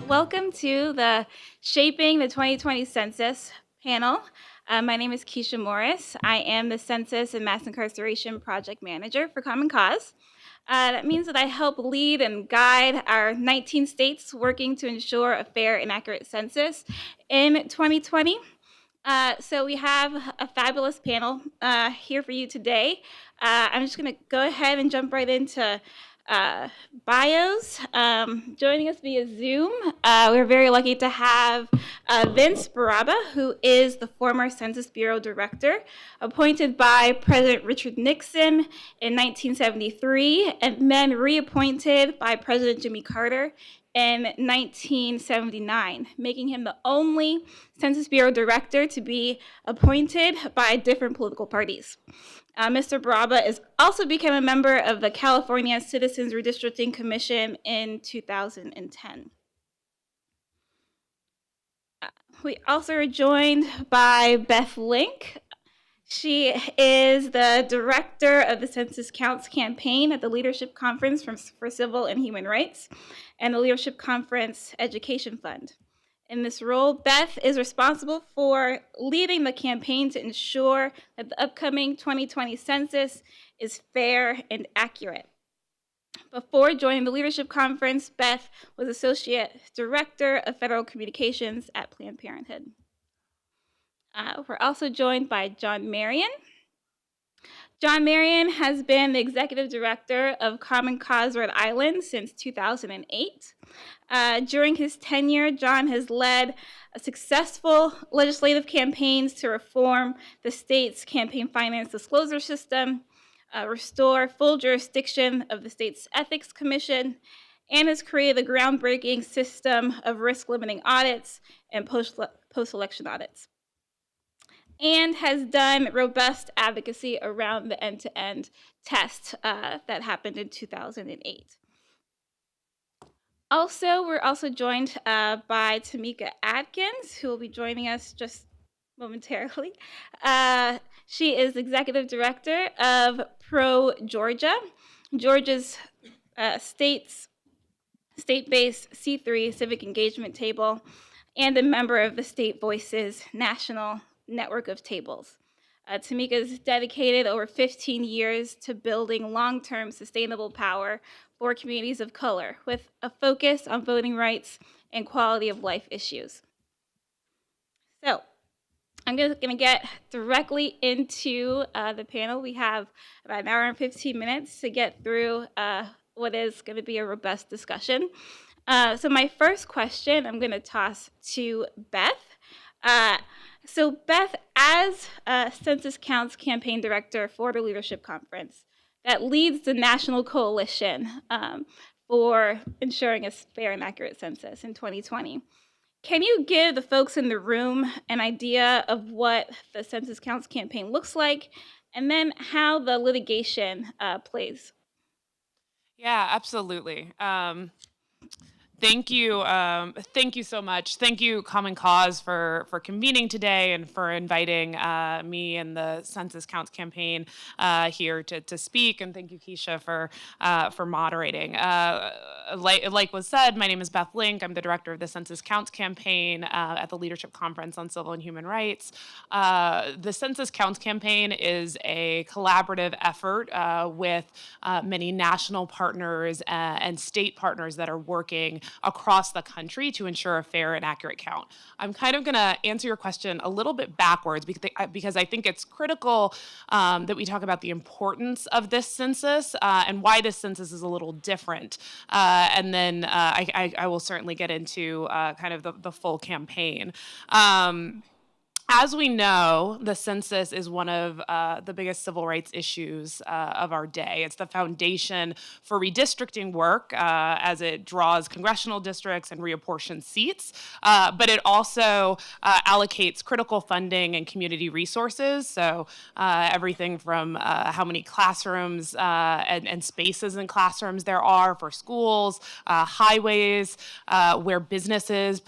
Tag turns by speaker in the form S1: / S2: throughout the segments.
S1: Welcome to the Shaping the 2020 Census panel. My name is Keisha Morris. I am the Census and Mass Incarceration Project Manager for Common Cause. That means that I help lead and guide our 19 states working to ensure a fair and accurate census in 2020. So we have a fabulous panel here for you today. I'm just going to go ahead and jump right into bios. Joining us via Zoom, we're very lucky to have Vince Barabba, who is the former Census Bureau Director, appointed by President Richard Nixon in 1973, and then reappointed by President Jimmy Carter in 1979, making him the only Census Bureau Director to be appointed by different political parties. Mr. Barabba has also become a member of the California Citizens Redistricting Commission in 2010. We also are joined by Beth Link. She is the director of the Census Counts campaign at the Leadership Conference for Civil and Human Rights and the Leadership Conference Education Fund. In this role, Beth is responsible for leading the campaign to ensure that the upcoming 2020 census is fair and accurate. Before joining the Leadership Conference, Beth was Associate Director of Federal Communications at Planned Parenthood. We're also joined by John Marion. John Marion has been the Executive Director of Common Cause Rhode Island since 2008. During his tenure, John has led successful legislative campaigns to reform the state's campaign finance disclosure system, restore full jurisdiction of the state's Ethics Commission, and has created a groundbreaking system of risk-limiting audits and post-election audits, and has done robust advocacy around the EndtoEnd Test that happened in 2008. We're also joined by Tamika Atkins, who will be joining us just momentarily. She is Executive Director of Pro Georgia, Georgia's state-based C3 civic engagement table, and a member of the State Voices National Network of Tables. Tamika is dedicated over 15 years to building long-term sustainable power for communities of color with a focus on voting rights and quality of life issues. So I'm going to get directly into the panel. We have about an hour and 15 minutes to get through what is going to be a robust discussion. So my first question I'm going to toss to Beth. So Beth, as Census Counts campaign director for the Leadership Conference that leads the national coalition for ensuring a fair and accurate census in 2020, can you give the folks in the room an idea of what the Census Counts campaign looks like, and then how the litigation plays?
S2: Yeah, absolutely. Thank you. Thank you so much. Thank you, Common Cause, for convening today and for inviting me and the Census Counts campaign here to speak. And thank you, Keisha, for moderating. Like was said, my name is Beth Link. I'm the director of the Census Counts campaign at the Leadership Conference on Civil and Human Rights. The Census Counts campaign is a collaborative effort with many national partners and state partners that are working across the country to ensure a fair and accurate count. I'm kind of going to answer your question a little bit backwards because I think it's critical that we talk about the importance of this census and why this census is a little different. And then I will certainly get into kind of the full campaign. As we know, the census is one of the biggest civil rights issues of our day. It's the foundation for redistricting work as it draws congressional districts and reapportions seats, but it also allocates critical funding and community resources. So everything from how many classrooms and spaces in classrooms there are for schools, highways, where businesses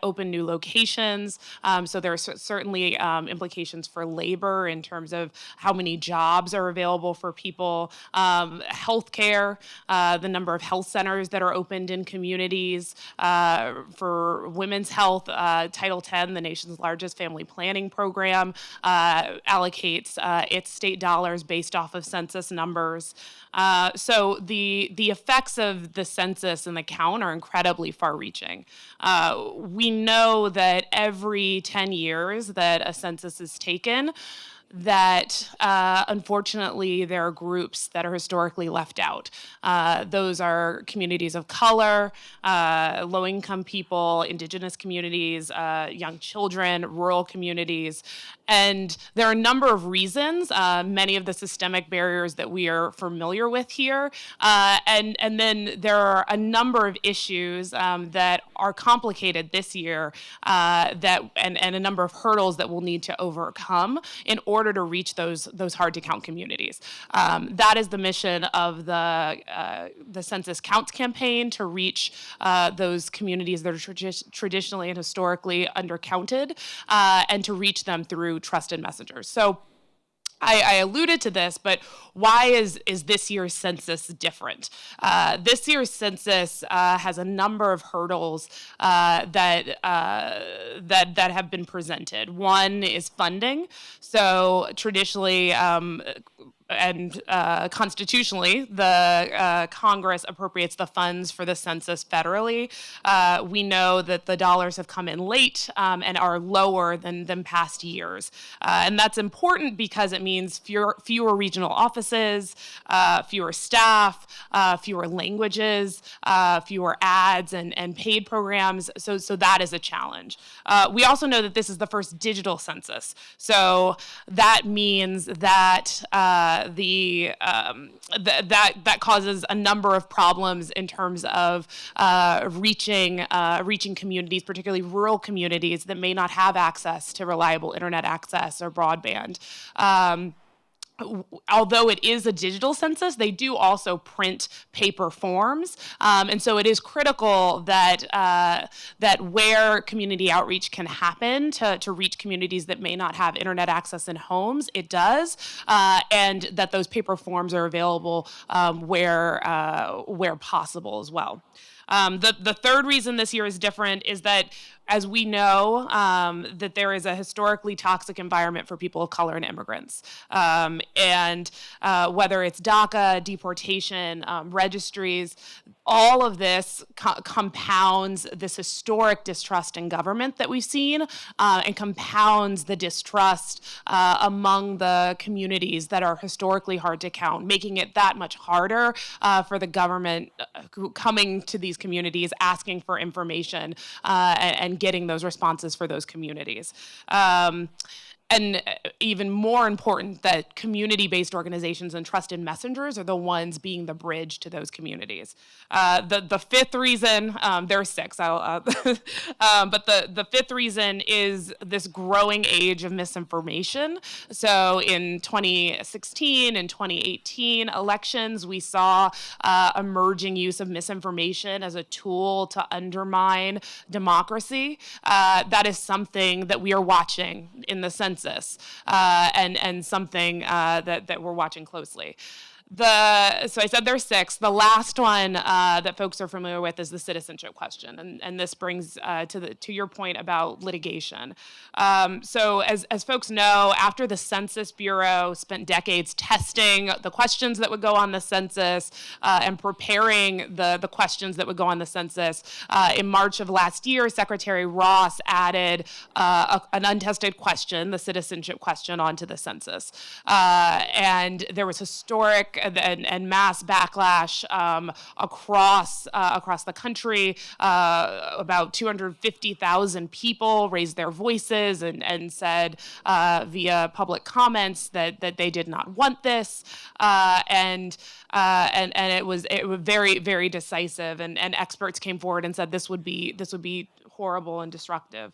S2: open new locations, So there are certainly implications for labor in terms of how many jobs are available for people, healthcare, the number of health centers that are opened in communities. For women's health, Title X, the nation's largest family planning program, allocates its state dollars based off of census numbers. So the effects of the census and the count are incredibly far-reaching. We know that every 10 years that a census is taken, that unfortunately there are groups that are historically left out. Those are communities of color, low-income people, indigenous communities, young children, rural communities. And there are a number of reasons, many of the systemic barriers that we are familiar with here. And then there are a number of issues that are complicated this year and a number of hurdles that we'll need to overcome in order to reach those hard to count communities. That is the mission of the Census Counts campaign, to reach those communities that are traditionally and historically undercounted, and to reach them through trusted messengers. So I alluded to this, but why is this year's census different? This year's census has a number of hurdles that have been presented. One is funding. So traditionally, and constitutionally, the Congress appropriates the funds for the census federally. We know that the dollars have come in late and are lower than past years. And that's important because it means fewer regional offices, fewer staff, fewer languages, fewer ads and paid programs. So that is a challenge. We also know that this is the first digital census. So that means that that causes a number of problems in terms of reaching communities, particularly rural communities that may not have access to reliable internet access or broadband. Although it is a digital census, they do also print paper forms, and so it is critical that where community outreach can happen to reach communities that may not have internet access in homes, it does, and that those paper forms are available where possible as well. The third reason this year is different is that, as we know, that there is a historically toxic environment for people of color and immigrants. And whether it's DACA, deportation, registries, all of this compounds this historic distrust in government that we've seen, and compounds the distrust among the communities that are historically hard to count, making it that much harder for the government coming to these communities, asking for information, and getting those responses for those communities. And even more important, that community-based organizations and trusted messengers are the ones being the bridge to those communities. The fifth reason, there are six, but the fifth reason is this growing age of misinformation. So in 2016 and 2018 elections, we saw emerging use of misinformation as a tool to undermine democracy. That is something that we are watching in the census. And something that we're watching closely. So I said there's six. The last one that folks are familiar with is the citizenship question, and this brings to your point about litigation. So as folks know, after the Census Bureau spent decades testing the questions that would go on the census and preparing the questions that would go on the census, in March of last year, Secretary Ross added an untested question, the citizenship question, onto the census, and there was historic and mass backlash across the country. About 250,000 people raised their voices and said via public comments that they did not want this, and it was very, very decisive. And experts came forward and said this would be horrible and destructive.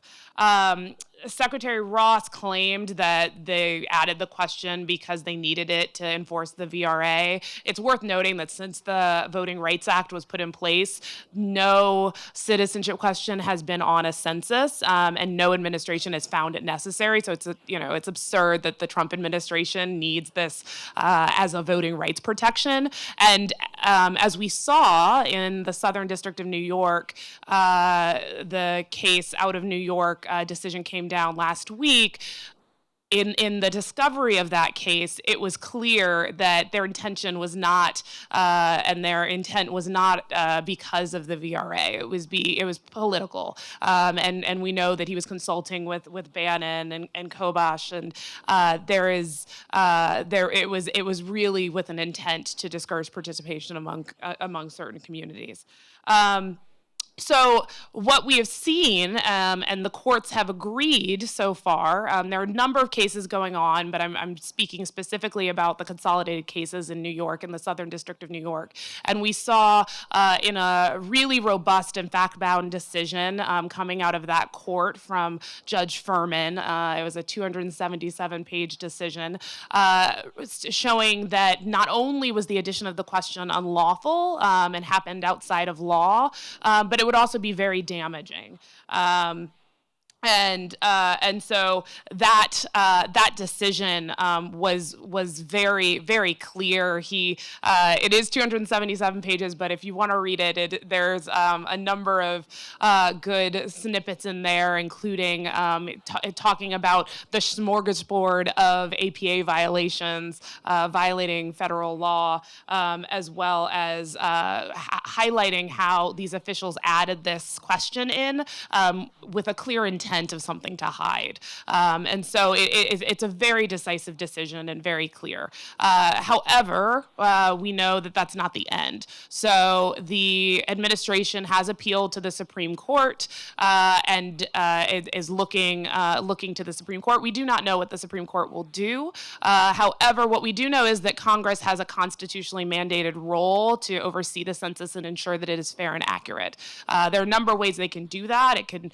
S2: Secretary Ross claimed that they added the question because they needed it to enforce the VRA. It's worth noting that since the Voting Rights Act was put in place, no citizenship question has been on a census, and no administration has found it necessary. So it's absurd that the Trump administration needs this as a voting rights protection. And as we saw in the Southern District of New York, the case out of New York decision came down last week. In the discovery of that case, it was clear that their intention was not, and their intent was not because of the VRA. It was political, and we know that he was consulting with Bannon and Kobash, and it was really with an intent to discourage participation among certain communities. So what we have seen, and the courts have agreed so far, there are a number of cases going on, but I'm speaking specifically about the consolidated cases in New York, in the Southern District of New York. And we saw in a really robust and fact-bound decision coming out of that court from Judge Furman, it was a 277-page decision, showing that not only was the addition of the question unlawful and happened outside of law, but it would also be very damaging. And so that decision was very, very clear. It is 277 pages, but if you want to read it, there's a number of good snippets in there, including talking about the smorgasbord of APA violations, violating federal law, as well as highlighting how these officials added this question in with a clear intent of something to hide. And so it's a very decisive decision and very clear. However, we know that that's not the end. So the administration has appealed to the Supreme Court and is looking to the Supreme Court. We do not know what the Supreme Court will do. However, what we do know is that Congress has a constitutionally mandated role to oversee the census and ensure that it is fair and accurate. There are a number of ways they can do that. It can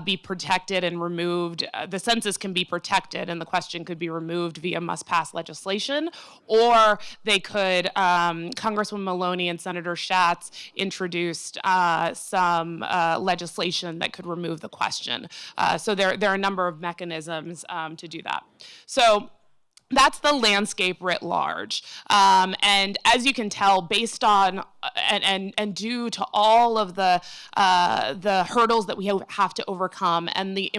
S2: be protected and removed. The census can be protected and the question could be removed via must-pass legislation, or they could, Congresswoman Maloney and Senator Schatz introduced some legislation that could remove the question. So there are a number of mechanisms to do that. So that's the landscape writ large. And as you can tell, based on and due to all of the hurdles that we have to overcome and the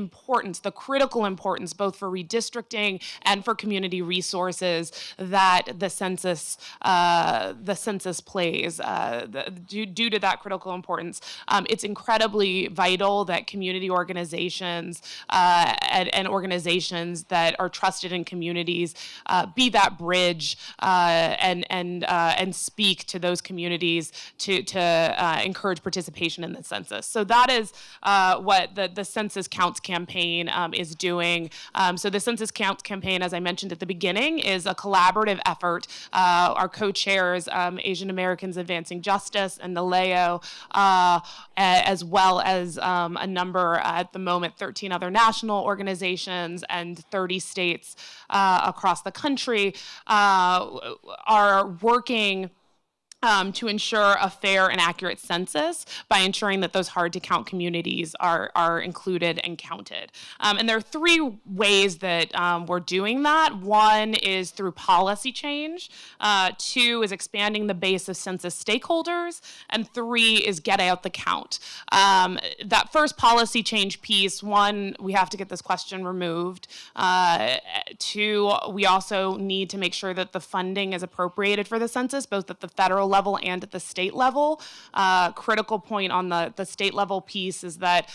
S2: critical importance, both for redistricting and for community resources that the census plays, due to that critical importance, it's incredibly vital that community organizations and organizations that are trusted in communities be that bridge and speak to those communities to encourage participation in the census. So that is what the Census Counts campaign is doing. So the Census Counts campaign, as I mentioned at the beginning, is a collaborative effort. Our co-chairs, Asian Americans Advancing Justice and NALEO, as well as a number, at the moment, 13 other national organizations and 30 states across the country are working to ensure a fair and accurate census by ensuring that those hard-to-count communities are included and counted. And there are three ways that we're doing that. One is through policy change. Two is expanding the base of census stakeholders. And three is get out the count. That first policy change piece, one, we have to get this question removed. Two, we also need to make sure that the funding is appropriated for the census, both at the federal level and at the state level. Critical point on the state level piece is that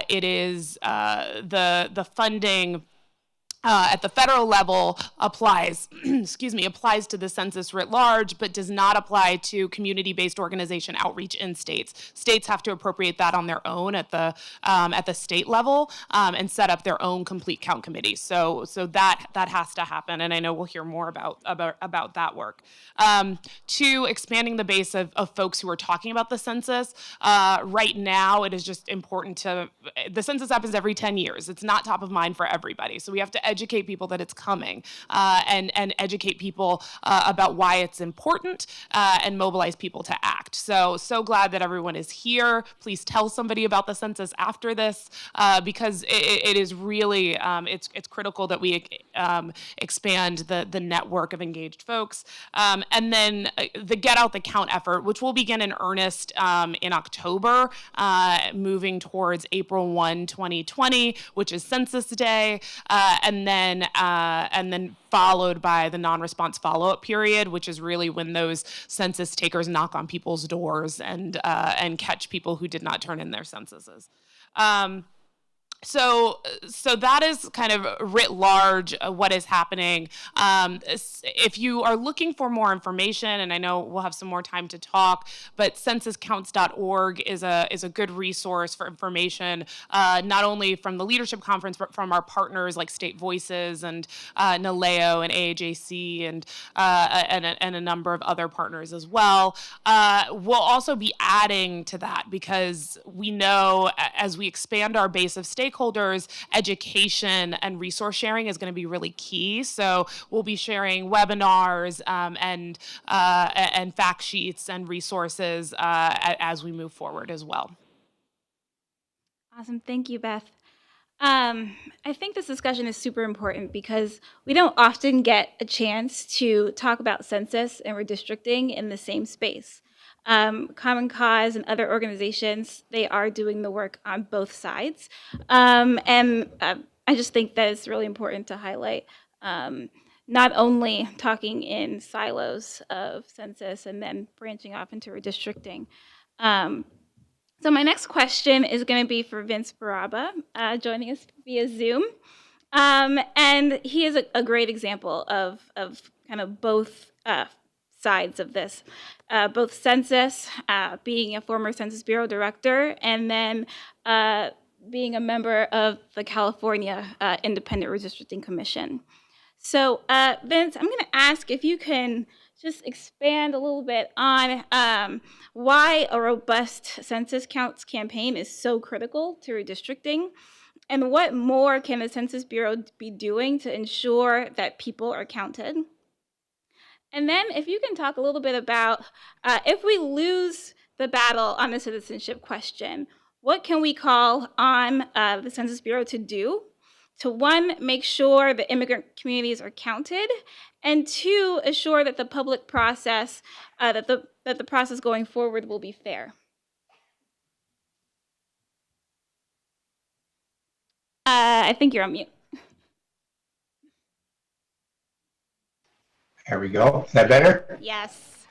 S2: it is the funding at the federal level applies, applies to the census writ large, but does not apply to community-based organization outreach in states. States have to appropriate that on their own at the state level and set up their own complete count committees. So that has to happen, and I know we'll hear more about that work. Two, expanding the base of folks who are talking about the census. Right now, it is just important the census happens every 10 years. It's not top of mind for everybody, so we have to educate people that it's coming and educate people about why it's important and mobilize people to act. So glad that everyone is here. Please tell somebody about the census after this because it is really, it's critical that we expand the network of engaged folks. And then the Get Out the Count effort, which will begin in earnest in October, moving towards April 1, 2020, which is Census Day, and then followed by the non-response follow-up period, which is really when those census takers knock on people's doors and catch people who did not turn in their censuses. So that is kind of writ large what is happening. If you are looking for more information, and I know we'll have some more time to talk, but censuscounts.org is a good resource for information, not only from the leadership conference, but from our partners like State Voices and NALEO and AAJC and a number of other partners as well. We'll also be adding to that because we know as we expand our base of stakeholders, education and resource sharing is going to be really key. So we'll be sharing webinars and fact sheets and resources as we move forward as well.
S1: Awesome. Thank you, Beth. I think this discussion is super important because we don't often get a chance to talk about census and redistricting in the same space. Common Cause and other organizations, they are doing the work on both sides. And I just think that it's really important to highlight not only talking in silos of census and then branching off into redistricting. So my next question is going to be for Vince Barabba, joining us via Zoom. And he is a great example of kind of both sides of this, both census, being a former Census Bureau director, and then being a member of the California Independent Redistricting Commission. So Vince, I'm going to ask if you can just expand a little bit on why a robust census counts campaign is so critical to redistricting, and what more can the Census Bureau be doing to ensure that people are counted? And then if you can talk a little bit about if we lose the battle on the citizenship question, what can we call on the Census Bureau to do to, one, make sure the immigrant communities are counted, and two, assure that the public process, that the process going forward will be fair? I think you're on mute.
S3: There we go. Is that better?
S1: Yes.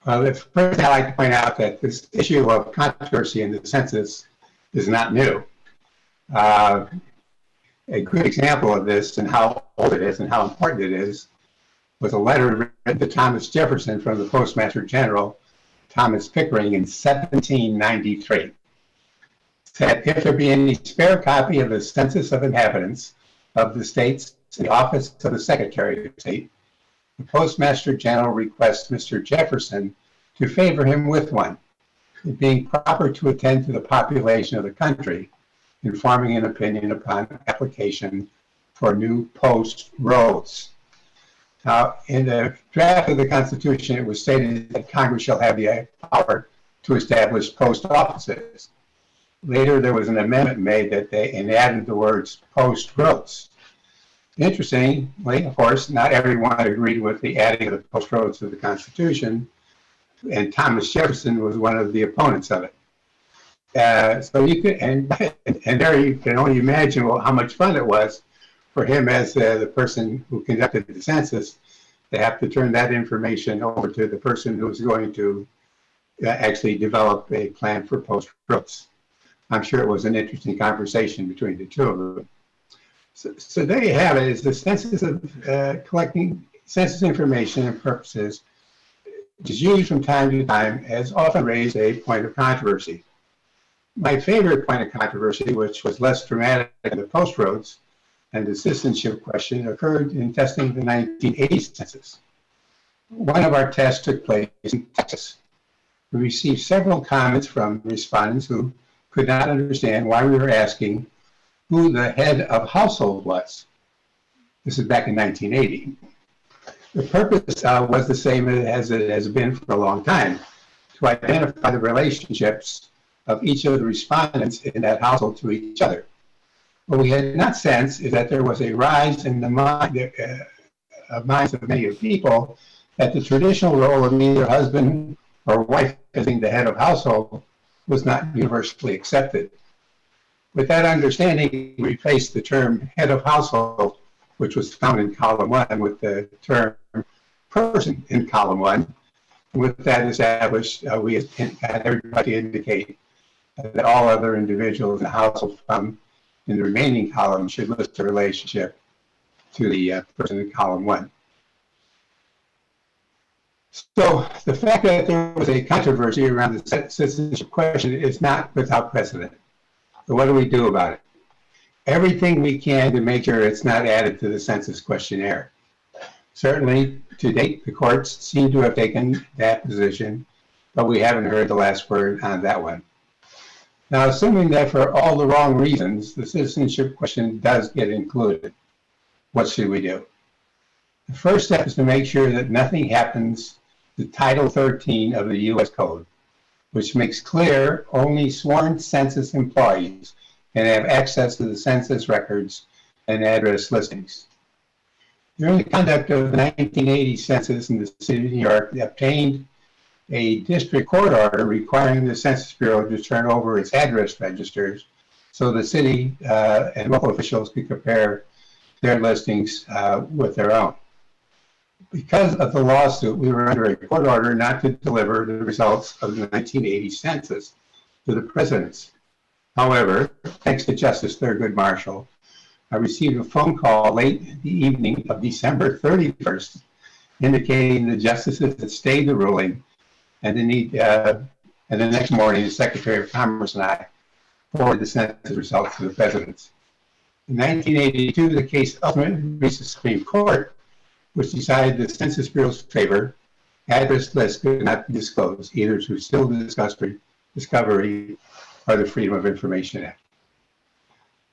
S3: Well, first I'd like to point out that this issue of controversy in the census is not new. A good example of this and how old it is and how important it is was a letter written to Thomas Jefferson from the Postmaster General, Thomas Pickering, in 1793. It said, if there be any spare copy of the Census of Inhabitants of the States in the office of the Secretary of State, the Postmaster General requests Mr. Jefferson to favor him with one, it being proper to attend to the population of the country, in forming an opinion upon application for new post roads. Now, in the draft of the Constitution, it was stated that Congress shall have the power to establish post offices. Later, there was an amendment made that added the words post roads. Interestingly, of course, not everyone agreed with the adding of the post roads to the Constitution, and Thomas Jefferson was one of the opponents of it. So you could, and there you can only imagine how much fun it was for him as the person who conducted the census to have to turn that information over to the person who was going to actually develop a plan for post roads. I'm sure it was an interesting conversation between the two of them. So there you have it. Is the census of collecting census information and purposes, which is used from time to time, has often raised a point of controversy. My favorite point of controversy, which was less dramatic than the post roads and the citizenship question, occurred in testing the 1980 census. One of our tests took place in Texas. We received several comments from respondents who could not understand why we were asking who the head of household was. This is back in 1980. The purpose was the same as it has been for a long time, to identify the relationships of each of the respondents in that household to each other. What we had not sensed is that there was a rise in the minds of many people that the traditional role of either husband or wife as being the head of household was not universally accepted. With that understanding, we replaced the term head of household, which was found in column 1, with the term person in column 1. With that established, we had everybody indicate that all other individuals in the household found in the remaining column should list a relationship to the person in column 1. So the fact that there was a controversy around the citizenship question is not without precedent. So what do we do about it? Everything we can to make sure it's not added to the census questionnaire. Certainly, to date, the courts seem to have taken that position, but we haven't heard the last word on that one. Now, assuming that for all the wrong reasons, the citizenship question does get included, what should we do? The first step is to make sure that nothing happens to Title 13 of the U.S. Code, which makes clear only sworn census employees can have access to the census records and address listings. During the conduct of the 1980 census in the city of New York, they obtained a district court order requiring the Census Bureau to turn over its address registers so the city and local officials could compare their listings with their own. Because of the lawsuit, we were under a court order not to deliver the results of the 1980 census to the presidents. However, thanks to Justice Thurgood Marshall, I received a phone call late in the evening of December 31st, indicating the justices had stayed the ruling, and the next morning, the Secretary of Commerce and I forwarded the census results to the presidents. In 1982, the case ultimately reached the Supreme Court, which decided the Census Bureau's favor. Address lists could not be disclosed, either through civil discovery or the Freedom of Information Act.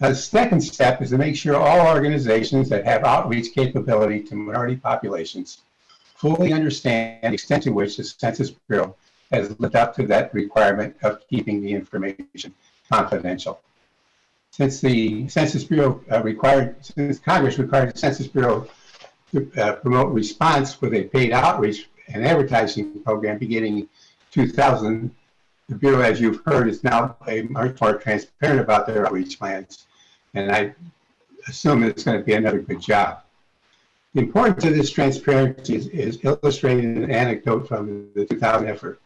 S3: Now, the second step is to make sure all organizations that have outreach capability to minority populations fully understand the extent to which the Census Bureau has lived up to that requirement of keeping the information confidential. Since the Census Bureau since Congress required the Census Bureau to promote response with a paid outreach and advertising program beginning in 2000, the Bureau, as you've heard, is now much more transparent about their outreach plans, and I assume it's going to be another good job. The importance of this transparency is illustrated in an anecdote from the 2000 effort.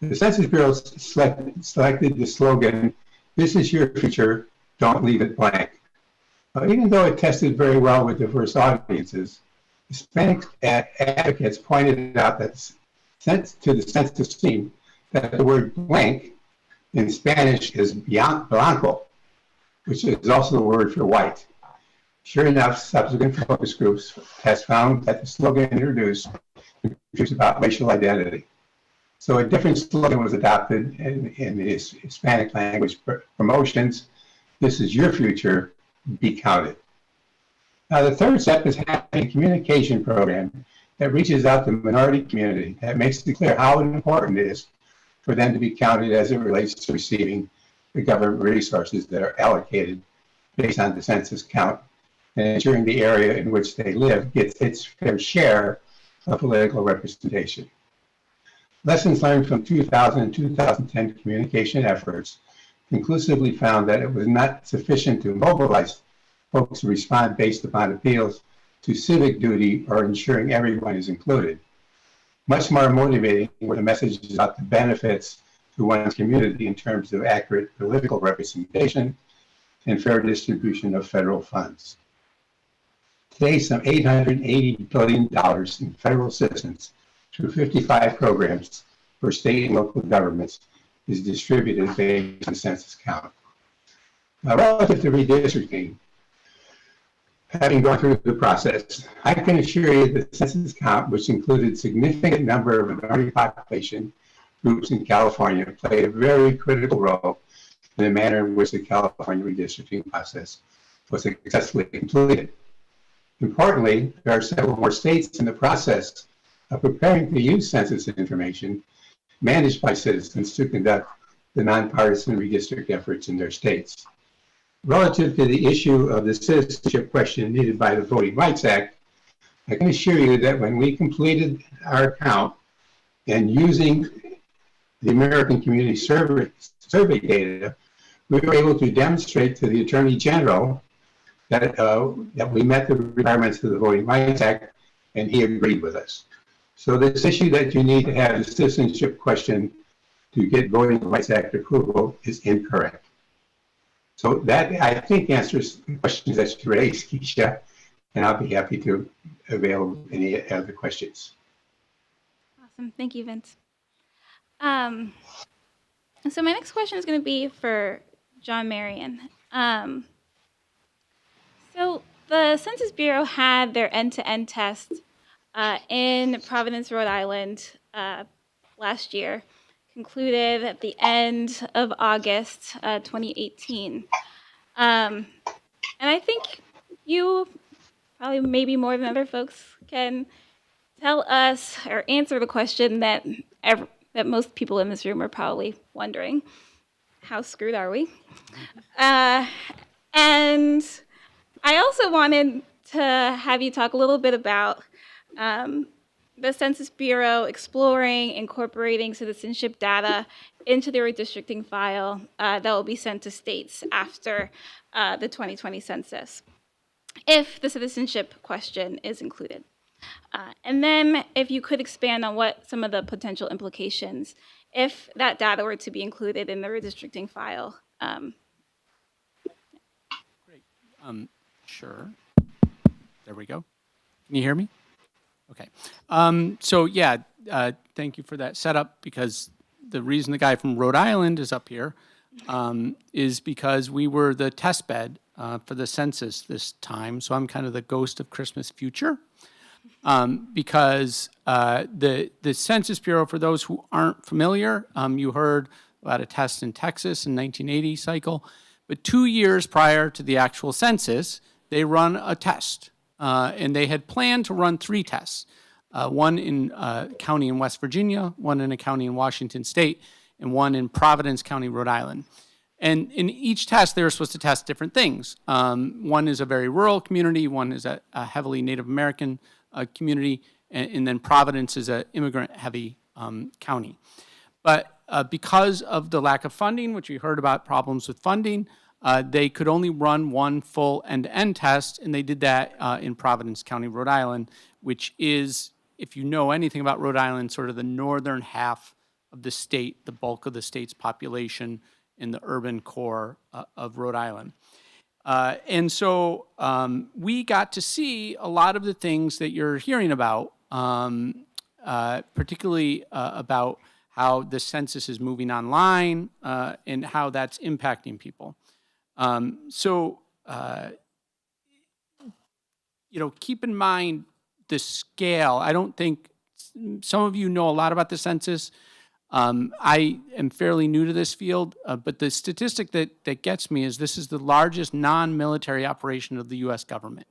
S3: The Census Bureau selected the slogan, "This is your future, don't leave it blank." Even though it tested very well with diverse audiences, Hispanic advocates pointed out that to the census team that the word blank in Spanish is blanco, which is also the word for white. Sure enough, subsequent focus groups has found that the slogan introduced confused about racial identity. So a different slogan was adopted in the Hispanic language promotions. This is your future, be counted. Now, the third step is having a communication program that reaches out to the minority community, that makes it clear how important it is for them to be counted as it relates to receiving the government resources that are allocated based on the census count, and ensuring the area in which they live gets its fair share of political representation. Lessons learned from 2000 and 2010 communication efforts conclusively found that it was not sufficient to mobilize folks to respond based upon appeals to civic duty or ensuring everyone is included. Much more motivating were the messages about the benefits to one's community in terms of accurate political representation, and fair distribution of federal funds. Today, some $880 billion in federal assistance through 55 programs for state and local governments is distributed based on census count. Now, relative to redistricting, having gone through the process, I can assure you that the census count, which included a significant number of minority population groups in California, played a very critical role in the manner in which the California redistricting process was successfully completed. Importantly, there are several more states in the process of preparing to use census information managed by citizens to conduct the nonpartisan redistrict efforts in their states. Relative to the issue of the citizenship question needed by the Voting Rights Act, I can assure you that when we completed our count and using the American Community Survey data, we were able to demonstrate to the Attorney General that we met the requirements of the Voting Rights Act, and he agreed with us. So this issue that you need to have the citizenship question to get Voting Rights Act approval is incorrect. So that, I think, answers the questions that you raised, Keisha, and I'll be happy to avail any other questions.
S1: Awesome. Thank you, Vince. So my next question is going to be for John Marion. So the Census Bureau had their end-to-end test in Providence, Rhode Island last year, concluded at the end of August 2018. And I think you, probably maybe more than other folks, can tell us or answer the question that most people in this room are probably wondering: how screwed are we? And I also wanted to have you talk a little bit about the Census Bureau exploring, incorporating citizenship data into the redistricting file that will be sent to states after the 2020 census, if the citizenship question is included. And then if you could expand on what some of the potential implications, if that data were to be included in the redistricting file.
S4: Great. Sure. There we go. Can you hear me? Okay. So yeah, thank you for that setup, because the reason the guy from Rhode Island is up here is because we were the test bed for the census this time. So I'm kind of the ghost of Christmas future. Because the Census Bureau, for those who aren't familiar, you heard about a test in Texas in 1980 cycle, but 2 years prior to the actual census, they run a test, and they had planned to run 3 tests, one in a county in West Virginia, one in a county in Washington State, and one in Providence County, Rhode Island. And in each test, they were supposed to test different things. One is a very rural community, one is a heavily Native American community, and then Providence is an immigrant-heavy county. But because of the lack of funding, which we heard about problems with funding, they could only run one full end-to-end test, and they did that in Providence County, Rhode Island, which is, if you know anything about Rhode Island, sort of the northern half of the state, the bulk of the state's population in the urban core of Rhode Island. And so we got to see a lot of the things that you're hearing about, particularly about how the census is moving online and how that's impacting people. Keep in mind the scale. I don't think some of you know a lot about the census. I am fairly new to this field, but the statistic that gets me is this is the largest non-military operation of the U.S. government.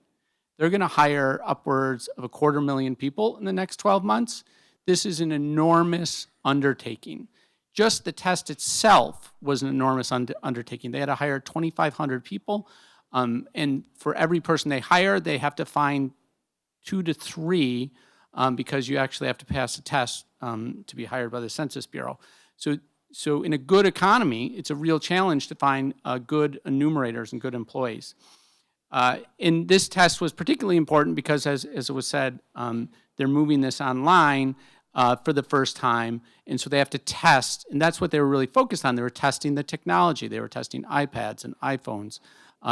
S4: They're going to hire upwards of 250,000 people in the next 12 months. This is an enormous undertaking. Just the test itself was an enormous undertaking. They had to hire 2,500 people, and for every person they hire, they have to find 2 to 3 because you actually have to pass a test to be hired by the Census Bureau. So in a good economy, it's a real challenge to find good enumerators and good employees. And this test was particularly important because, as it was said, they're moving this online for the first time, and so they have to test, and that's what they were really focused on. They were testing the technology. They were testing iPads and iPhones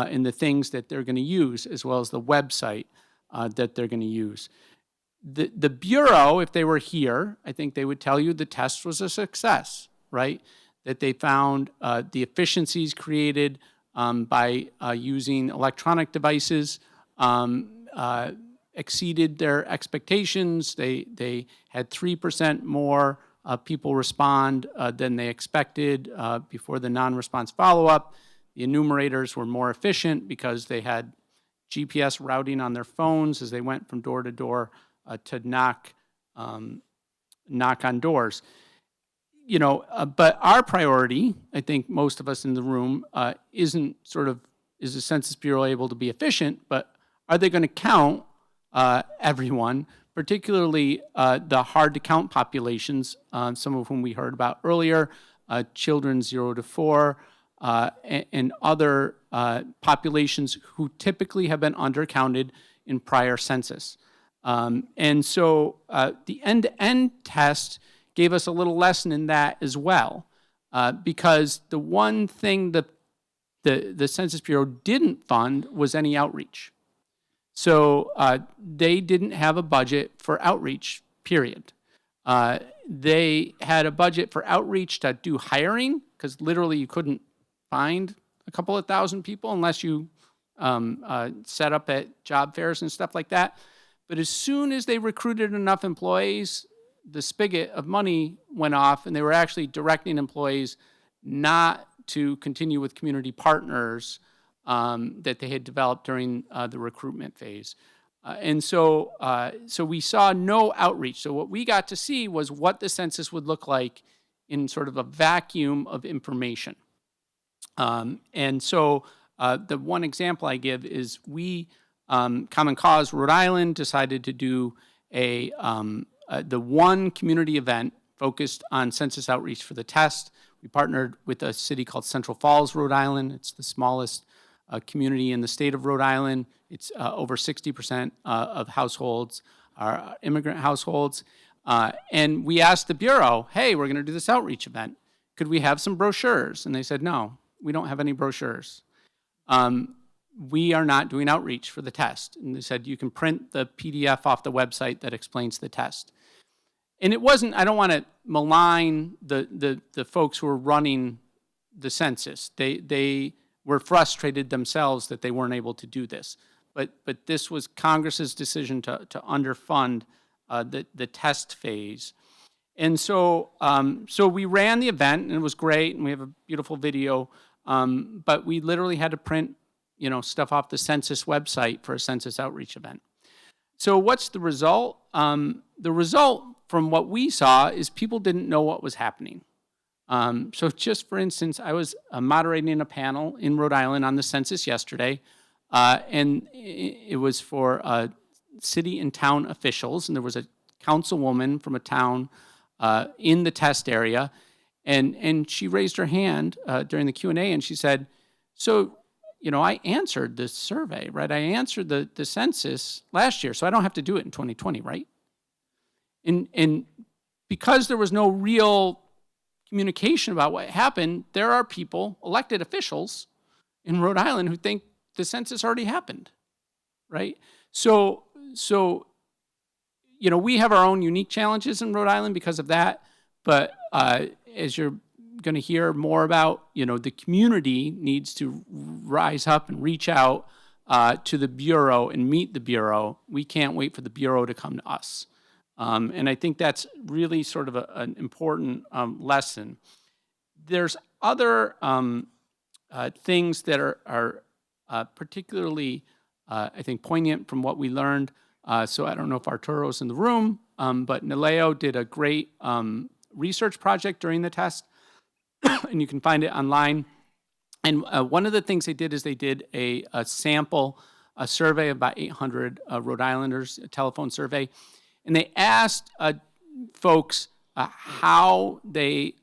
S4: in the things that they're going to use, as well as the website that they're going to use. The Bureau, if they were here, I think they would tell you the test was a success, right? That they found the efficiencies created by using electronic devices exceeded their expectations. They had 3% more people respond than they expected before the non-response follow-up. The enumerators were more efficient because they had GPS routing on their phones as they went from door to door to knock on doors. But our priority, I think most of us in the room, isn't is the Census Bureau able to be efficient, but are they going to count everyone, particularly the hard-to-count populations, some of whom we heard about earlier, children 0 to 4, and other populations who typically have been undercounted in prior census. And so the EndtoEnd test gave us a little lesson in that as well, because the one thing that the Census Bureau didn't fund was any outreach. So they didn't have a budget for outreach, period. They had a budget for outreach to do hiring, because literally you couldn't find a couple of thousand people unless you set up at job fairs and stuff like that. But as soon as they recruited enough employees, the spigot of money went off, and they were actually directing employees not to continue with community partners that they had developed during the recruitment phase. And so we saw no outreach. So what we got to see was what the census would look like in sort of a vacuum of information. And so the one example I give is Common Cause Rhode Island decided to do the one community event focused on census outreach for the test. We partnered with a city called Central Falls, Rhode Island. It's the smallest community in the state of Rhode Island. It's over 60% of households are immigrant households. And we asked the Bureau, hey, we're going to do this outreach event. Could we have some brochures? And they said, no, we don't have any brochures. We are not doing outreach for the test. And they said, you can print the PDF off the website that explains the test. And it wasn't, I don't want to malign the folks who were running the census. They were frustrated themselves that they weren't able to do this. But this was Congress's decision to underfund the test phase. And so we ran the event, and it was great, and we have a beautiful video, but we literally had to print stuff off the census website for a census outreach event. So what's the result? The result from what we saw is people didn't know what was happening. So just for instance, I was moderating a panel in Rhode Island on the census yesterday, and it was for city and town officials, and there was a councilwoman from a town in the test area, and she raised her hand during the Q&A, and she said, so, I answered this survey, right? I answered the census last year, so I don't have to do it in 2020, right? And because there was no real communication about what happened, there are people, elected officials in Rhode Island, who think the census already happened, right? So we have our own unique challenges in Rhode Island because of that, but as you're going to hear more about, the community needs to rise up and reach out to the Bureau and meet the Bureau. We can't wait for the Bureau to come to us. And I think that's really sort of an important lesson. There's other things that are particularly, I think, poignant from what we learned. So I don't know if Arturo's in the room, but Naleo did a great research project during the test, and you can find it online. And one of the things they did is they did a sample, a survey of about 800 Rhode Islanders, a telephone survey. And they asked folks how they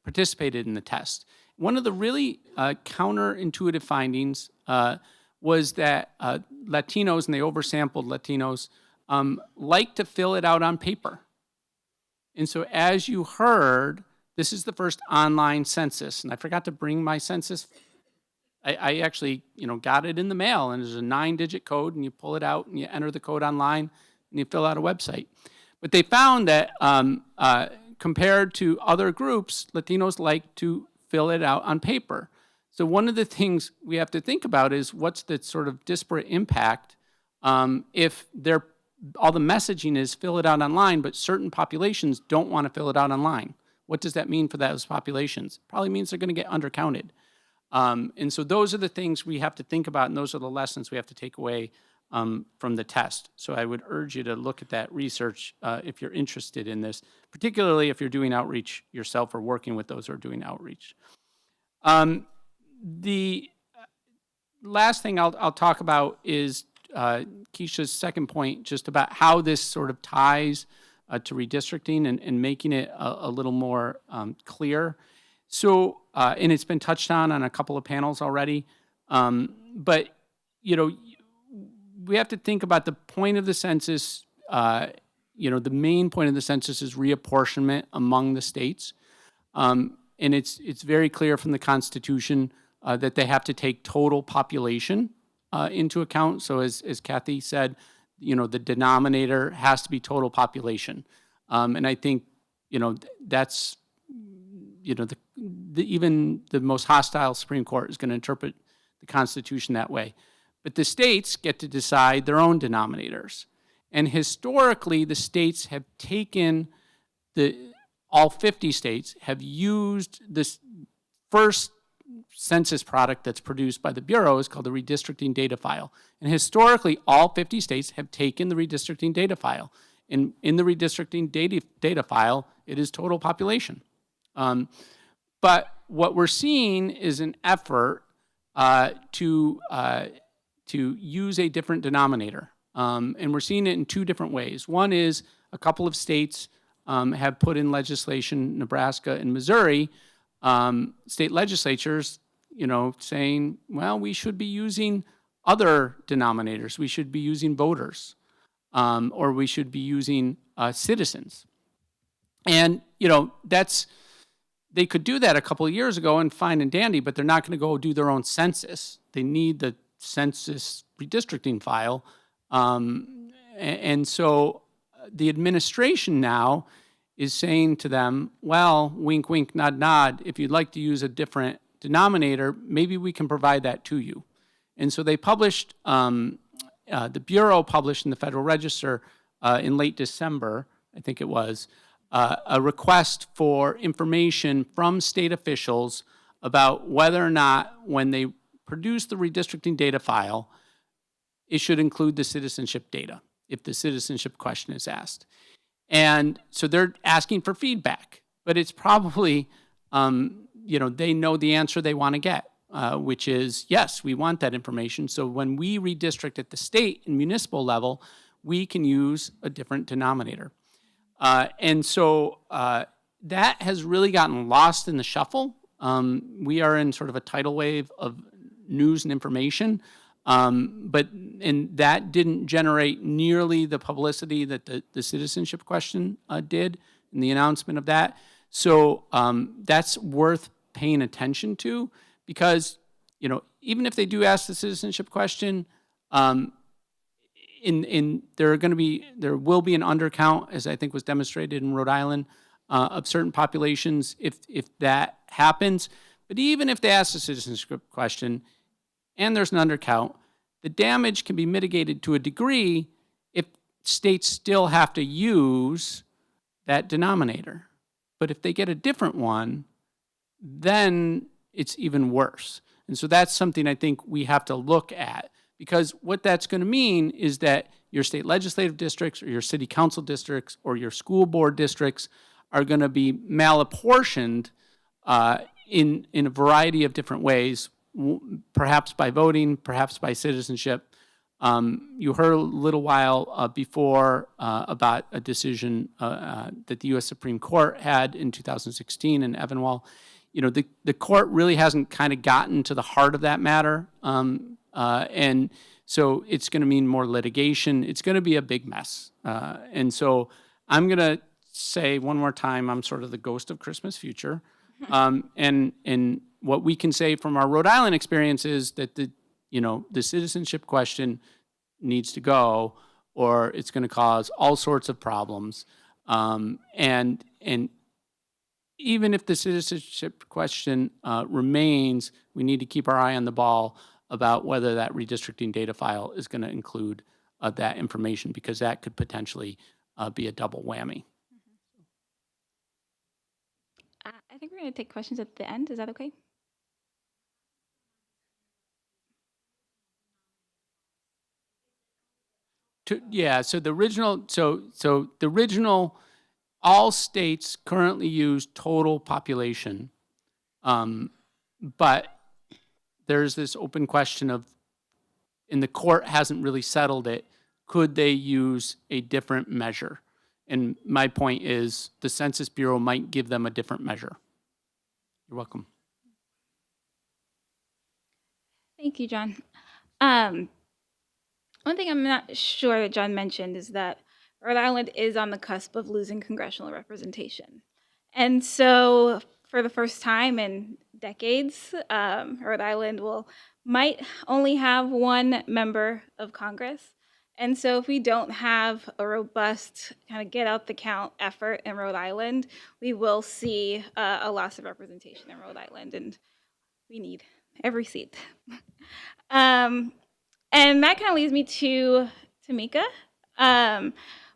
S4: participated in the test. One of the really counterintuitive findings was that Latinos, and they oversampled Latinos, like to fill it out on paper. And so as you heard, this is the first online census. And I forgot to bring my census I actually, got it in the mail, and there's a 9-digit code, and you pull it out and you enter the code online and you fill out a website. But they found that compared to other groups, Latinos like to fill it out on paper. So one of the things we have to think about is what's the sort of disparate impact if all the messaging is fill it out online, but certain populations don't want to fill it out online. What does that mean for those populations? Probably means they're going to get undercounted. And so those are the things we have to think about, and those are the lessons we have to take away from the test. So I would urge you to look at that research if you're interested in this, particularly if you're doing outreach yourself or working with those who are doing outreach. The last thing I'll talk about is Keisha's second point, just about how this sort of ties to redistricting and making it a little more clear. So, and it's been touched on a couple of panels already, but, we have to think about the point of the census. The main point of the census is reapportionment among the states. And it's very clear from the Constitution that they have to take total population into account. So as Kathy said, the denominator has to be total population. And I think, that's, even the most hostile Supreme Court is going to interpret the Constitution that way. But the states get to decide their own denominators. And historically, the states have taken all 50 states have used this first census product that's produced by the Bureau is called the redistricting data file. And historically, all 50 states have taken the redistricting data file. And in the redistricting data file, it is total population. But what we're seeing is an effort to use a different denominator. And we're seeing it in two different ways. One is a couple of states have put in legislation, Nebraska and Missouri, state legislatures, saying, well, we should be using other denominators. We should be using voters, or we should be using citizens. And, they could do that a couple of years ago and fine and dandy, but they're not going to go do their own census. They need the census redistricting file. And so the administration now is saying to them, well, wink, wink, nod, nod, if you'd like to use a different denominator, maybe we can provide that to you. And so they published, the Bureau published in the Federal Register in late December, I think it was, a request for information from state officials about whether or not when they produce the redistricting data file, it should include the citizenship data if the citizenship question is asked. And so they're asking for feedback, but it's probably, they know the answer they want to get, which is, yes, we want that information. So when we redistrict at the state and municipal level, we can use a different denominator. And so that has really gotten lost in the shuffle. We are in sort of a tidal wave of news and information, and that didn't generate nearly the publicity that the citizenship question did in the announcement of that. So that's worth paying attention to because, even if they do ask the citizenship question, there will be an undercount, as I think was demonstrated in Rhode Island, of certain populations if that happens. But even if they ask the citizenship question and there's an undercount, the damage can be mitigated to a degree if states still have to use that denominator. But if they get a different one, then it's even worse. And so that's something I think we have to look at. Because what that's going to mean is that your state legislative districts or your city council districts or your school board districts are going to be malapportioned in a variety of different ways, perhaps by voting, perhaps by citizenship. You heard a little while before about a decision that the U.S. Supreme Court had in 2016 in Evanwell. The court really hasn't kind of gotten to the heart of that matter. And so it's going to mean more litigation. It's going to be a big mess. And so I'm going to say one more time, I'm sort of the ghost of Christmas future. And what we can say from our Rhode Island experience is that the citizenship question needs to go, or it's going to cause all sorts of problems. And even if the citizenship question remains, we need to keep our eye on the ball about whether that redistricting data file is going to include that information, because that could potentially be a double whammy.
S1: I think we're going to take questions at the end. Is that okay?
S4: So the original, all states currently use total population, but there's this open question of, and the court hasn't really settled it, could they use a different measure? And my point is the Census Bureau might give them a different measure. You're welcome.
S1: Thank you, John. One thing I'm not sure that John mentioned is that Rhode Island is on the cusp of losing congressional representation. And so for the first time in decades, Rhode Island might only have one member of Congress. And so if we don't have a robust kind of get out the count effort in Rhode Island, we will see a loss of representation in Rhode Island, and we need every seat. And that kind of leads me to Tamika.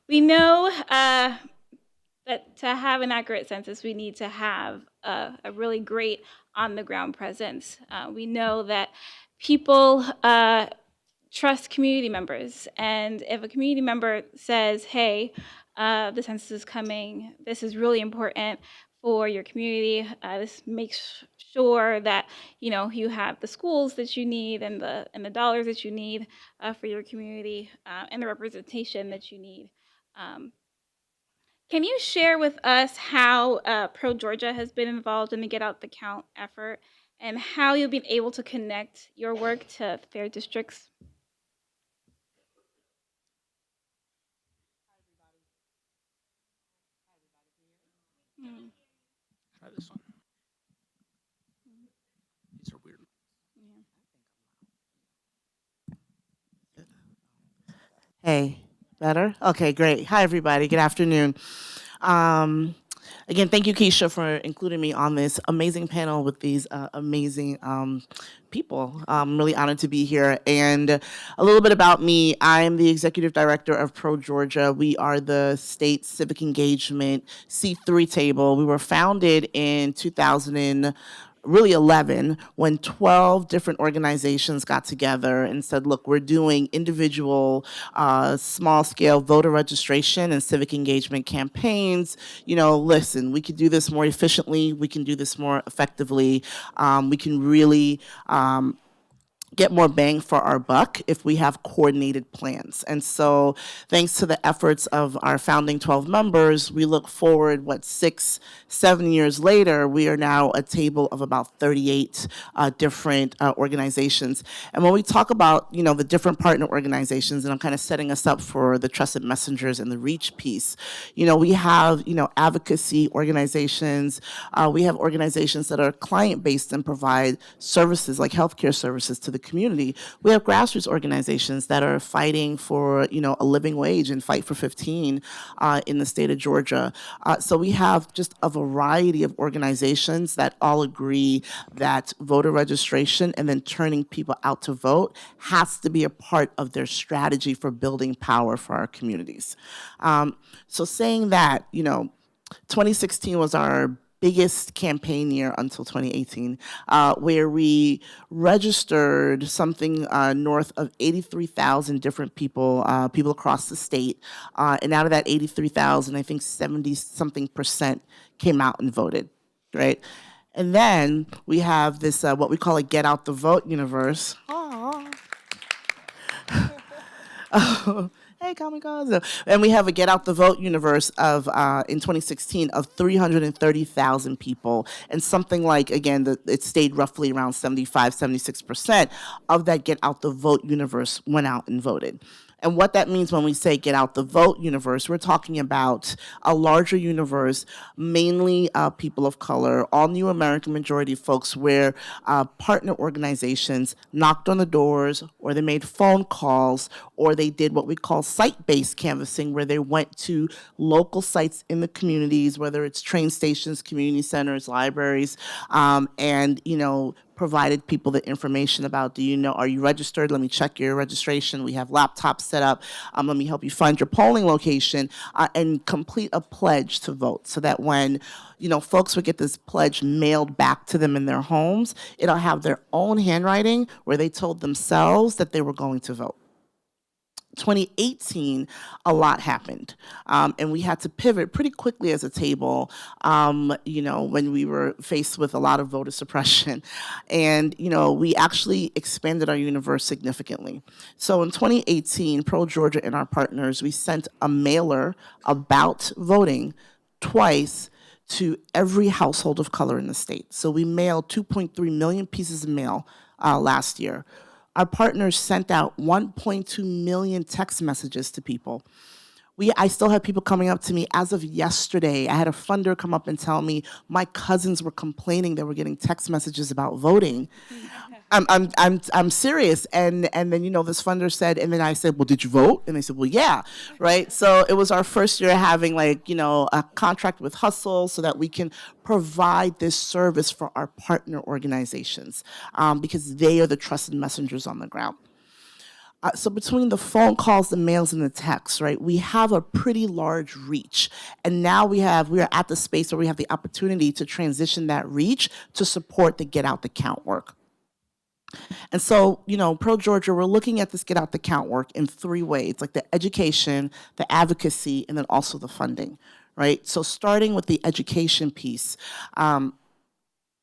S1: We know that to have an accurate census, we need to have a really great on-the-ground presence. We know that people trust community members. And if a community member says, hey, the census is coming, this is really important for your community, this makes sure that you have the schools that you need and the dollars that you need for your community and the representation that you need. Can you share with us how Pro Georgia has been involved in the Get Out the Count effort, and how you've been able to connect your work to fair districts?
S4: Try this one. These are weird.
S5: Hey, better? Okay, great. Hi, everybody. Good afternoon. Again, thank you, Keisha, for including me on this amazing panel with these amazing people. I'm really honored to be here. And a little bit about me. I'm the executive director of Pro Georgia. We are the state civic engagement C3 table. We were founded in 2011, when 12 different organizations got together and said, look, we're doing individual small-scale voter registration and civic engagement campaigns. Listen, we can do this more efficiently. We can do this more effectively. We can really get more bang for our buck if we have coordinated plans. And so thanks to the efforts of our founding 12 members, we look forward, 6-7 years later, we are now a table of about 38 different organizations. And when we talk about, the different partner organizations, and I'm kind of setting us up for the trusted messengers and the reach piece, we have, advocacy organizations. We have organizations that are client-based and provide services like healthcare services to the community. We have grassroots organizations that are fighting for, a living wage and Fight for 15 in the state of Georgia. So we have just a variety of organizations that all agree that voter registration and then turning people out to vote has to be a part of their strategy for building power for our communities. So saying that, 2016 was our biggest campaign year until 2018, where we registered something north of 83,000 different people across the state. And out of that 83,000, I think 70-something% came out and voted, right? And then we have this, what we call a Get Out the Vote universe. Hey, kamikaze. And we have a Get Out the Vote universe of, in 2016, of 330,000 people. And something like, again, it stayed roughly around 75-76% of that Get Out the Vote universe went out and voted. And what that means when we say get out the vote universe, we're talking about a larger universe, mainly people of color, all new American majority folks, where partner organizations knocked on the doors, or they made phone calls, or they did what we call site-based canvassing, where they went to local sites in the communities, whether it's train stations, community centers, libraries, and, provided people the information about, are you registered? Let me check your registration. We have laptops set up. Let me help you find your polling location, and complete a pledge to vote, so that when, folks would get this pledge mailed back to them in their homes, it'll have their own handwriting where they told themselves that they were going to vote. 2018, a lot happened, and we had to pivot pretty quickly as a table, when we were faced with a lot of voter suppression. And, we actually expanded our universe significantly. So in 2018, Pro Georgia and our partners, we sent a mailer about voting twice to every household of color in the state. So we mailed 2.3 million pieces of mail last year. Our partners sent out 1.2 million text messages to people. I still have people coming up to me as of yesterday. I had a funder come up and tell me my cousins were complaining they were getting text messages about voting. I'm serious. And then, this funder said, and then I said, well, did you vote? And they said, well, yeah, right? So it was our first year having a contract with Hustle so that we can provide this service for our partner organizations, because they are the trusted messengers on the ground. So between the phone calls, the mails, and the texts, right, we have a pretty large reach. And now we are at the space where we have the opportunity to transition that reach to support the Get Out the Count work. And so, Pro Georgia, we're looking at this Get Out the Count work in three ways, like the education, the advocacy, and then also the funding, right? So starting with the education piece,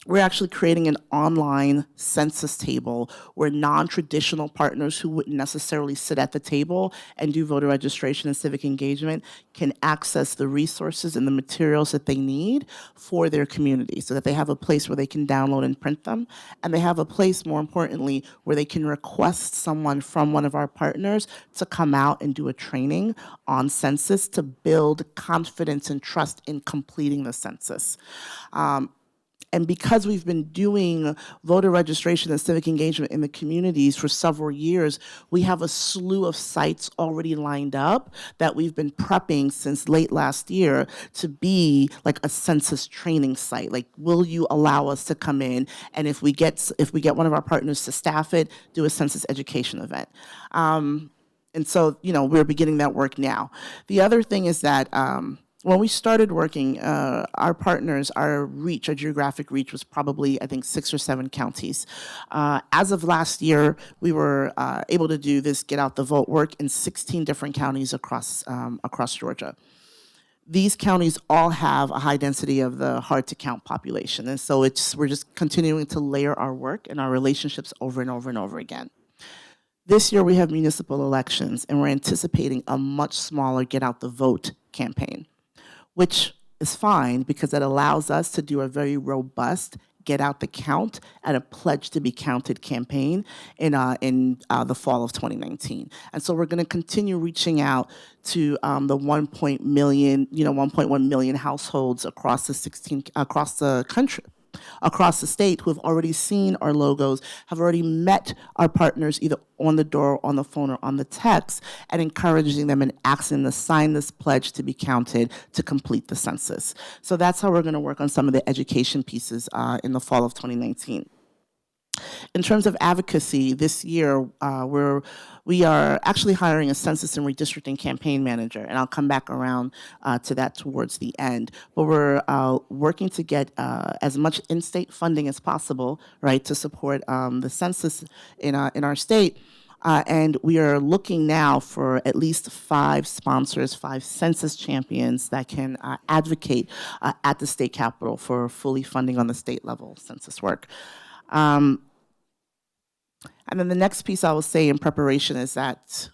S5: we're actually creating an online census table where non-traditional partners who wouldn't necessarily sit at the table and do voter registration and civic engagement can access the resources and the materials that they need for their community, so that they have a place where they can download and print them, and they have a place, more importantly, where they can request someone from one of our partners to come out and do a training on census to build confidence and trust in completing the census. And because we've been doing voter registration and civic engagement in the communities for several years, we have a slew of sites already lined up that we've been prepping since late last year to be like a census training site. Like, will you allow us to come in, and if we get one of our partners to staff it, do a census education event? And so, we're beginning that work now. The other thing is that when we started working, our partners, our geographic reach was probably, I think, 6 or 7 counties. As of last year, we were able to do this Get Out the Vote work in 16 different counties across Georgia. These counties all have a high density of the hard-to-count population, and so we're just continuing to layer our work and our relationships over and over and over again. This year, we have municipal elections, and we're anticipating a much smaller Get Out the Vote campaign, which is fine because that allows us to do a very robust Get Out the Count and a Pledge to Be Counted campaign in the fall of 2019. And so we're going to continue reaching out to the 1.1 million households across the country, across the state, who have already seen our logos, have already met our partners either on the door, on the phone, or on the text, and encouraging them and asking them to sign this pledge to be counted to complete the census. So that's how we're going to work on some of the education pieces in the fall of 2019. In terms of advocacy, this year we are actually hiring a census and redistricting campaign manager, and I'll come back around to that towards the end. But we're working to get as much in-state funding as possible, right, to support the census in our state. And we are looking now for at least 5 sponsors, 5 census champions that can advocate at the state capitol for fully funding on the state level census work. And then the next piece I will say in preparation is that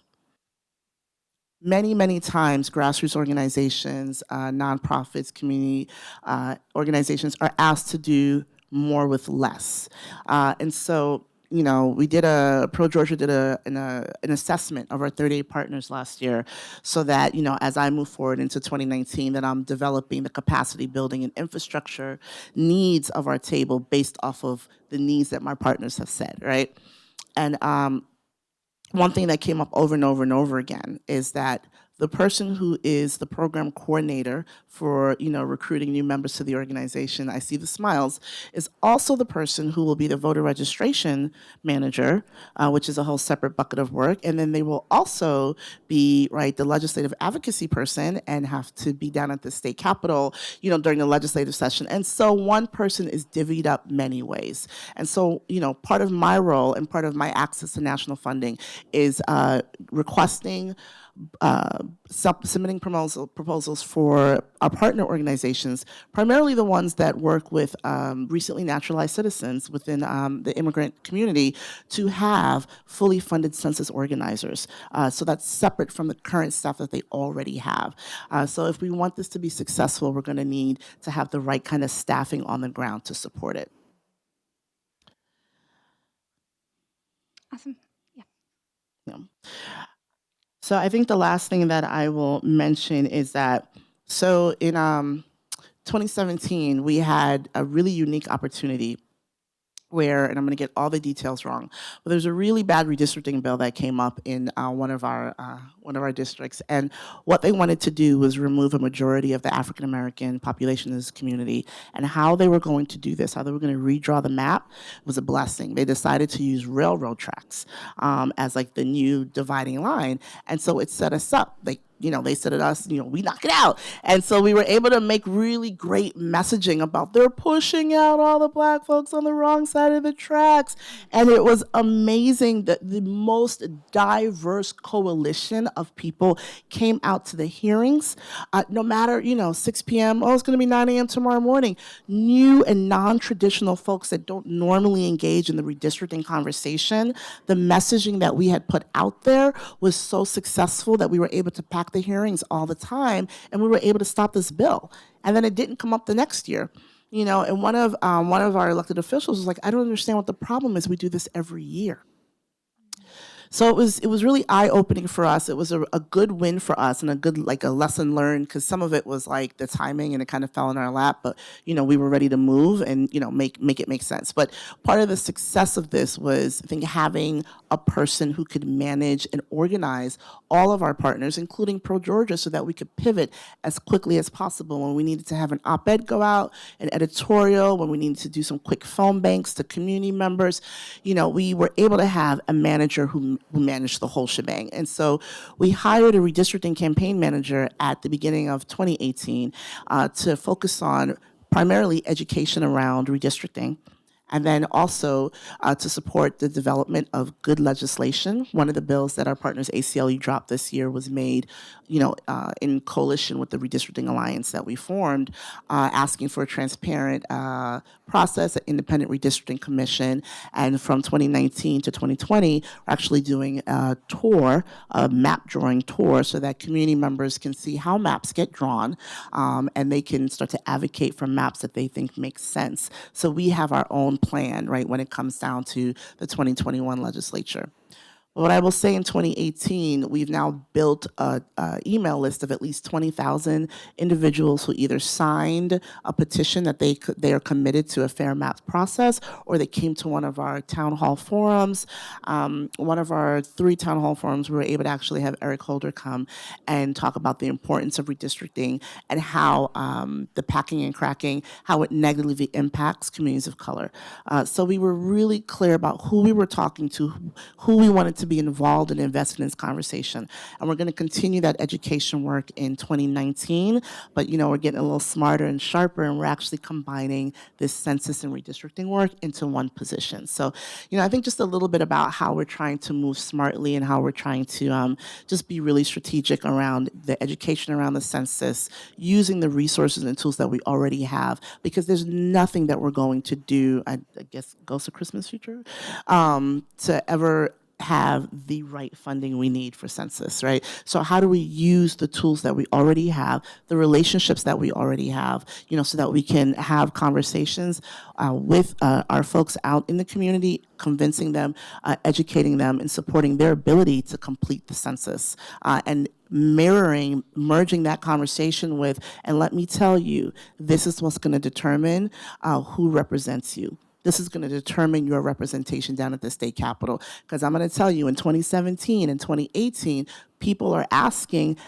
S5: many, many times grassroots organizations, nonprofits, community organizations are asked to do more with less. And so we did Pro Georgia did an assessment of our 38 partners last year, so that, as I move forward into 2019, that I'm developing the capacity building and infrastructure needs of our table based off of the needs that my partners have said, right? And one thing that came up over and over and over again is that the person who is the program coordinator for, recruiting new members to the organization, I see the smiles, is also the person who will be the voter registration manager, which is a whole separate bucket of work. And then they will also be, right, the legislative advocacy person and have to be down at the state capitol, during the legislative session. And so one person is divvied up many ways. And so, part of my role and part of my access to national funding is requesting, submitting proposals for our partner organizations, primarily the ones that work with recently naturalized citizens within the immigrant community, to have fully funded census organizers. So that's separate from the current staff that they already have. So if we want this to be successful, we're going to need to have the right kind of staffing on the ground to support it.
S1: Awesome.
S5: Yeah. So I think the last thing that I will mention is that, so in 2017, we had a really unique opportunity where, and I'm going to get all the details wrong, but there's a really bad redistricting bill that came up in one of our districts, and what they wanted to do was remove a majority of the African American population in this community. And how they were going to do this, how they were going to redraw the map, was a blessing. They decided to use railroad tracks as like the new dividing line, and so it set us up. They said at us, we knock it out. And so we were able to make really great messaging about they're pushing out all the Black folks on the wrong side of the tracks. And it was amazing that the most diverse coalition of people came out to the hearings, no matter, 6 p.m., it's going to be 9 a.m. tomorrow morning. New and non-traditional folks that don't normally engage in the redistricting conversation, the messaging that we had put out there was so successful that we were able to pack the hearings all the time, and we were able to stop this bill. And then it didn't come up the next year, and one of our elected officials was like, I don't understand what the problem is. We do this every year. So it was really eye-opening for us. It was a good win for us, and a good, like, a lesson learned, because some of it was like the timing and it kind of fell in our lap, but we were ready to move and make it make sense. But part of the success of this was, I think, having a person who could manage and organize all of our partners, including Pro Georgia, so that we could pivot as quickly as possible when we needed to have an op-ed go out, an editorial, when we needed to do some quick phone banks to community members. We were able to have a manager who managed the whole shebang. And so we hired a redistricting campaign manager at the beginning of 2018 to focus on primarily education around redistricting, and then also to support the development of good legislation. One of the bills that our partners ACLU dropped this year was made, in coalition with the Redistricting Alliance that we formed, asking for a transparent process, an independent redistricting commission. And from 2019 to 2020, we're actually doing a tour, a map drawing tour, so that community members can see how maps get drawn, and they can start to advocate for maps that they think make sense. So we have our own plan, right, when it comes down to the 2021 legislature. What I will say, in 2018, we've now built an email list of at least 20,000 individuals who either signed a petition that they are committed to a fair maps process, or they came to one of our town hall forums. One of our 3 town hall forums, we were able to actually have Eric Holder come and talk about the importance of redistricting and how the packing and cracking, how it negatively impacts communities of color. So we were really clear about who we were talking to, who we wanted to be involved and invested in this conversation. And we're going to continue that education work in 2019, but we're getting a little smarter and sharper, and we're actually combining this census and redistricting work into one position. So, I think just a little bit about how we're trying to move smartly and how we're trying to just be really strategic around the education around the census, using the resources and tools that we already have, because there's nothing that we're going to do, I guess, Ghost of Christmas Future, to ever have the right funding we need for census, right? So how do we use the tools that we already have, the relationships that we already have, so that we can have conversations with our folks out in the community, convincing them, educating them, and supporting their ability to complete the census, and merging that conversation with, and let me tell you, this is what's going to determine who represents you. This is going to determine your representation down at the state capitol. Because I'm going to tell you, in 2017 and 2018, people are asking,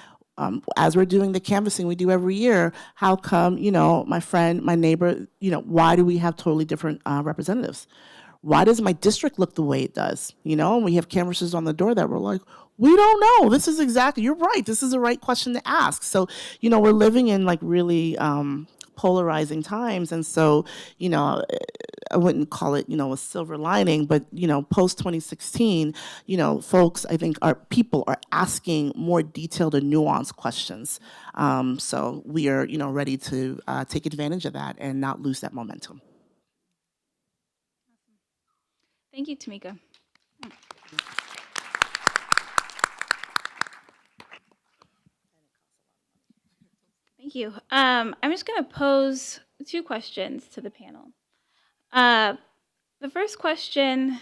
S5: as we're doing the canvassing we do every year, how come, my friend, my neighbor, why do we have totally different representatives? Why does my district look the way it does? And we have canvassers on the door that were like, we don't know. This is exactly, you're right. This is the right question to ask. So, we're living in like really polarizing times. And so, I wouldn't call it, a silver lining, but, post 2016, folks, I think people are asking more detailed and nuanced questions. So we are, ready to take advantage of that and not lose that momentum.
S1: Thank you, Tamika. Thank you. I'm just going to pose 2 questions to the panel. The first question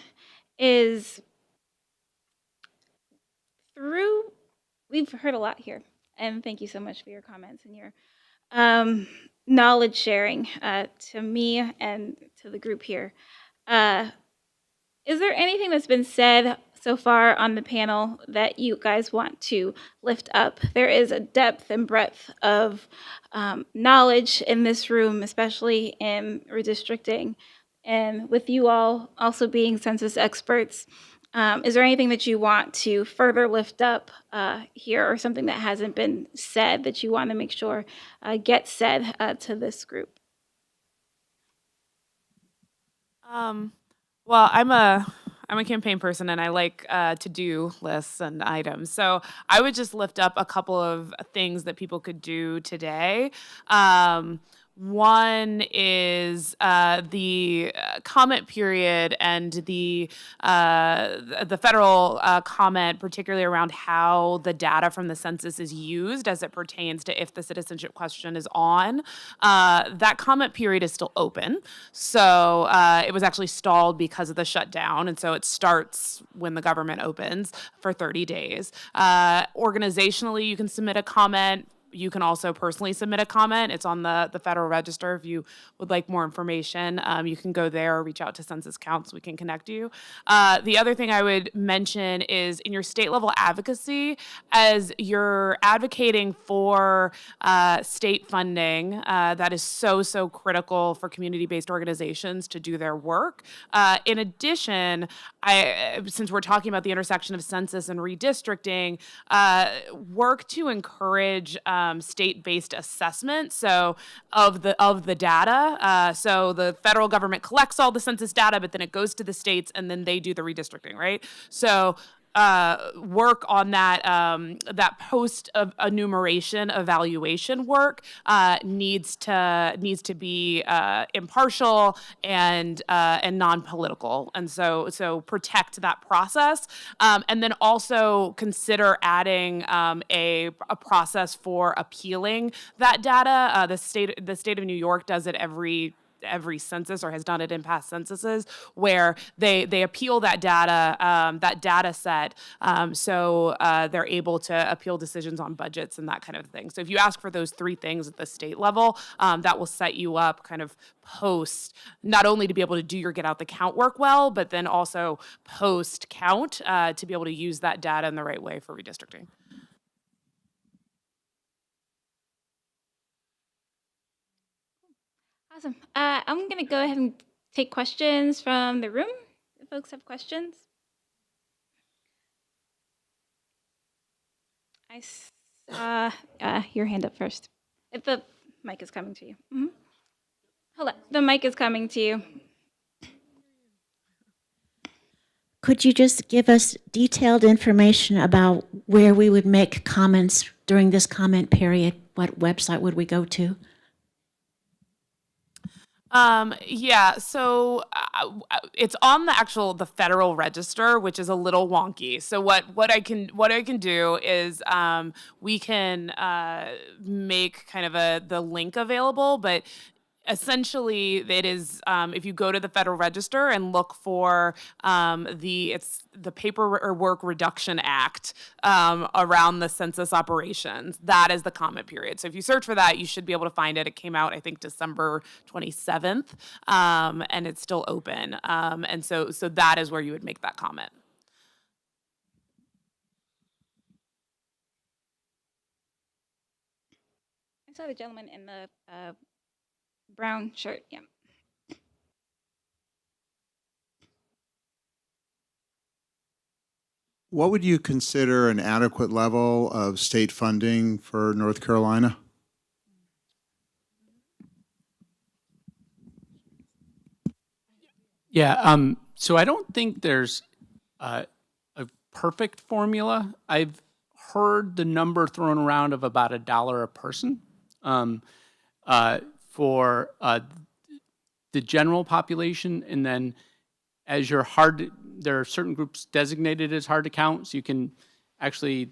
S1: is, we've heard a lot here, and thank you so much for your comments and your knowledge sharing to me and to the group here. Is there anything that's been said so far on the panel that you guys want to lift up? There is a depth and breadth of knowledge in this room, especially in redistricting. And with you all also being census experts, is there anything that you want to further lift up here, or something that hasn't been said that you want to make sure gets said to this group?
S2: Well, I'm a campaign person, and I like to-do lists and items. So I would just lift up a couple of things that people could do today. One is the comment period and the federal comment, particularly around how the data from the census is used as it pertains to if the citizenship question is on. That comment period is still open. So it was actually stalled because of the shutdown. And so it starts when the government opens for 30 days. Organizationally, you can submit a comment. You can also personally submit a comment. It's on the Federal Register. If you would like more information, you can go there or reach out to Census Counts. We can connect you. The other thing I would mention is in your state level advocacy, as you're advocating for state funding, that is so critical for community-based organizations to do their work. In addition, since we're talking about the intersection of census and redistricting, work to encourage state-based assessment, so of the data. So the federal government collects all the census data, but then it goes to the states, and then they do the redistricting, right? So work on that post enumeration evaluation work needs to be impartial and non-political, and so protect that process, and then also consider adding a process for appealing that data. The state of New York does it every census, or has done it in past censuses, where they appeal that data set, so they're able to appeal decisions on budgets and that kind of thing. So if you ask for those 3 things at the state level, that will set you up kind of post, not only to be able to do your get out the count work well, but then also post count to be able to use that data in the right way for redistricting.
S1: Awesome. I'm going to go ahead and take questions from the room. If folks have questions. I saw your hand up first. If the mic is coming to you. Mm-hmm. Hold on. The mic is coming to you.
S6: Could you just give us detailed information about where we would make comments during this comment period? What website would we go to?
S2: Yeah, so it's on the Federal Register, which is a little wonky. So what I can do is we can make kind of the link available, but essentially it is if you go to the Federal Register and look for it's the Paperwork Reduction Act around the census operations. That is the comment period. So if you search for that, you should be able to find it. It came out, I think, December 27th, and it's still open. And so that is where you would make that comment.
S1: I saw the gentleman in the brown shirt. Yeah.
S7: What would you consider an adequate level of state funding for North Carolina?
S4: Yeah, so I don't think there's a perfect formula. I've heard the number thrown around of about $1 a person for the general population, and then as you're there are certain groups designated as hard to count, so you can actually,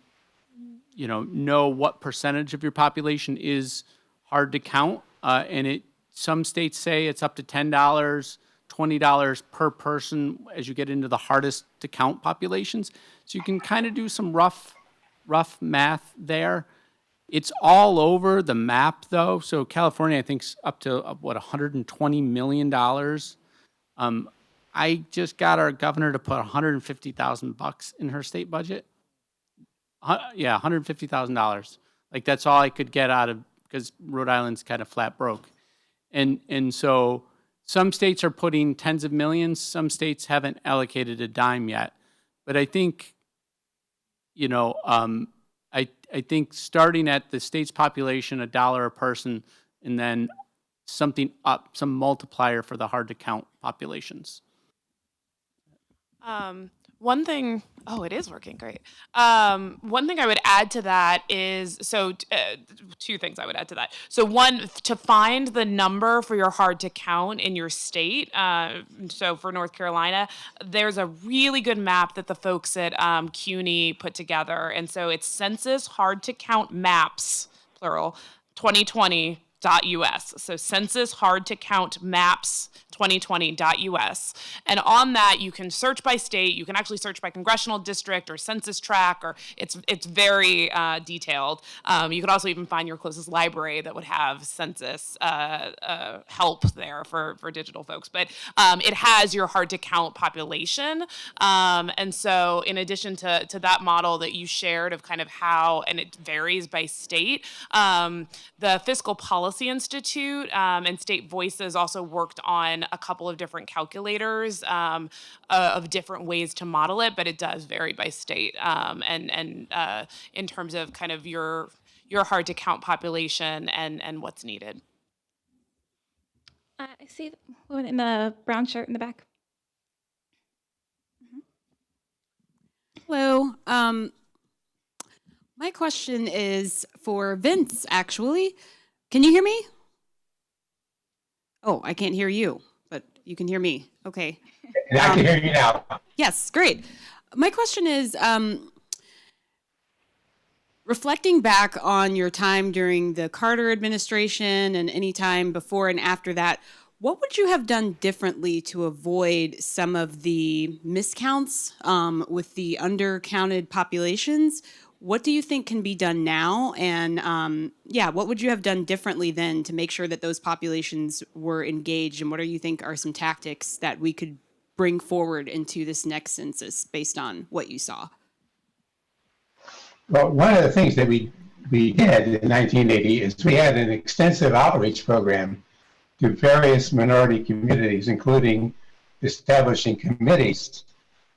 S4: know what percentage of your population is hard to count, and some states say it's up to $10, $20 per person as you get into the hardest to count populations. So you can kind of do some rough math there. It's all over the map though. So California, I think, is up to $120 million. I just got our governor to put $150,000 in her state budget. Yeah, $150,000. Like that's all I could get out of, because Rhode Island's kind of flat broke. And so some states are putting tens of millions. Some states haven't allocated a dime yet. But I think, I think starting at the state's population, $1 a person, and then something up, some multiplier for the hard to count populations.
S2: One thing, it is working great. One thing I would add to that is, two things I would add to that. So one, to find the number for your hard to count in your state. So for North Carolina, there's a really good map that the folks at CUNY put together. And so it's Census Hard to Count Maps, plural, 2020.us. So Census Hard to Count Maps 2020.us. And on that, you can search by state. You can actually search by congressional district or census tract, or it's very detailed. You could also even find your closest library that would have census help there for digital folks. But it has your hard to count population. And so in addition to that model that you shared of kind of how, and it varies by state, the Fiscal Policy Institute and State Voices also worked on a couple of different calculators of different ways to model it, but it does vary by state. And in terms of kind of your hard to count population and what's needed.
S1: I see the woman in the brown shirt in the back.
S8: Hello. My question is for Vince, actually. Can you hear me? Oh, I can't hear you, but you can hear me. Okay.
S3: And I can hear you now.
S8: Yes, great. My question is, reflecting back on your time during the Carter administration and any time before and after that, what would you have done differently to avoid some of the miscounts with the undercounted populations? What do you think can be done now? And what would you have done differently then to make sure that those populations were engaged? And what do you think are some tactics that we could bring forward into this next census based on what you saw?
S3: Well, one of the things that we did in 1980 is we had an extensive outreach program to various minority communities, including establishing committees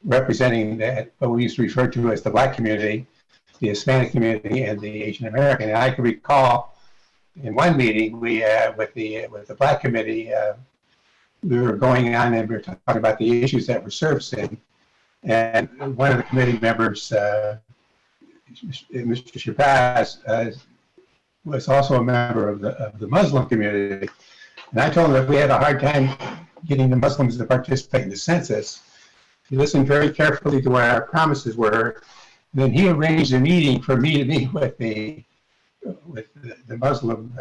S3: representing what we used to refer to as the Black community, the Hispanic community, and the Asian American. And I can recall in one meeting with the Black committee, we were going on and we were talking about the issues that were surfacing. And one of the committee members, Mr. Shabazz, was also a member of the Muslim community. And I told him that we had a hard time getting the Muslims to participate in the census. He listened very carefully to what our promises were. Then he arranged a meeting for me to meet with the Muslim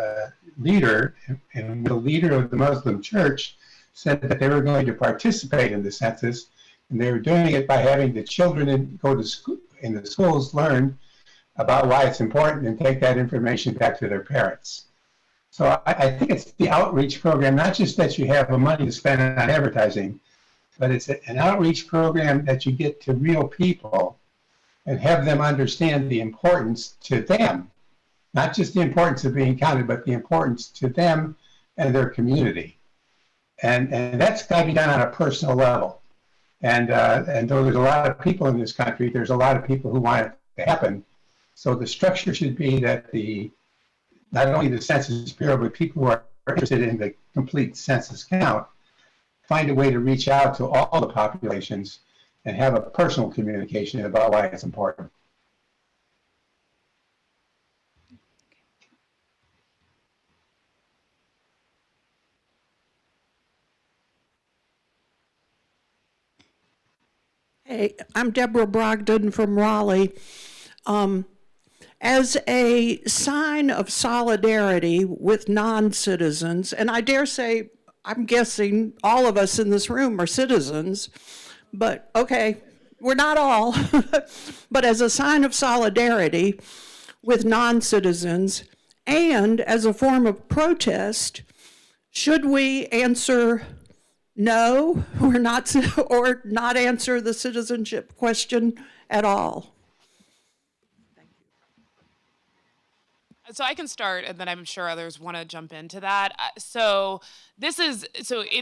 S3: leader, and the leader of the Muslim church said that they were going to participate in the census, and they were doing it by having the children go to school in the schools learn about why it's important and take that information back to their parents. So I think it's the outreach program, not just that you have the money to spend on advertising, but it's an outreach program that you get to real people and have them understand the importance to them, not just the importance of being counted, but the importance to them and their community. And that's got to be done on a personal level. And though there's a lot of people in this country, there's a lot of people who want it to happen. So the structure should be that not only the Census Bureau, but people who are interested in the complete census count find a way to reach out to all the populations and have a personal communication about why it's important.
S9: Hey, I'm Deborah Brogdon from Raleigh. As a sign of solidarity with non-citizens, and I dare say, I'm guessing all of us in this room are citizens, but okay, we're not all, but as a sign of solidarity with non-citizens and as a form of protest, should we answer no, or not answer the citizenship question at all?
S2: So I can start, and then I'm sure others want to jump into that. So in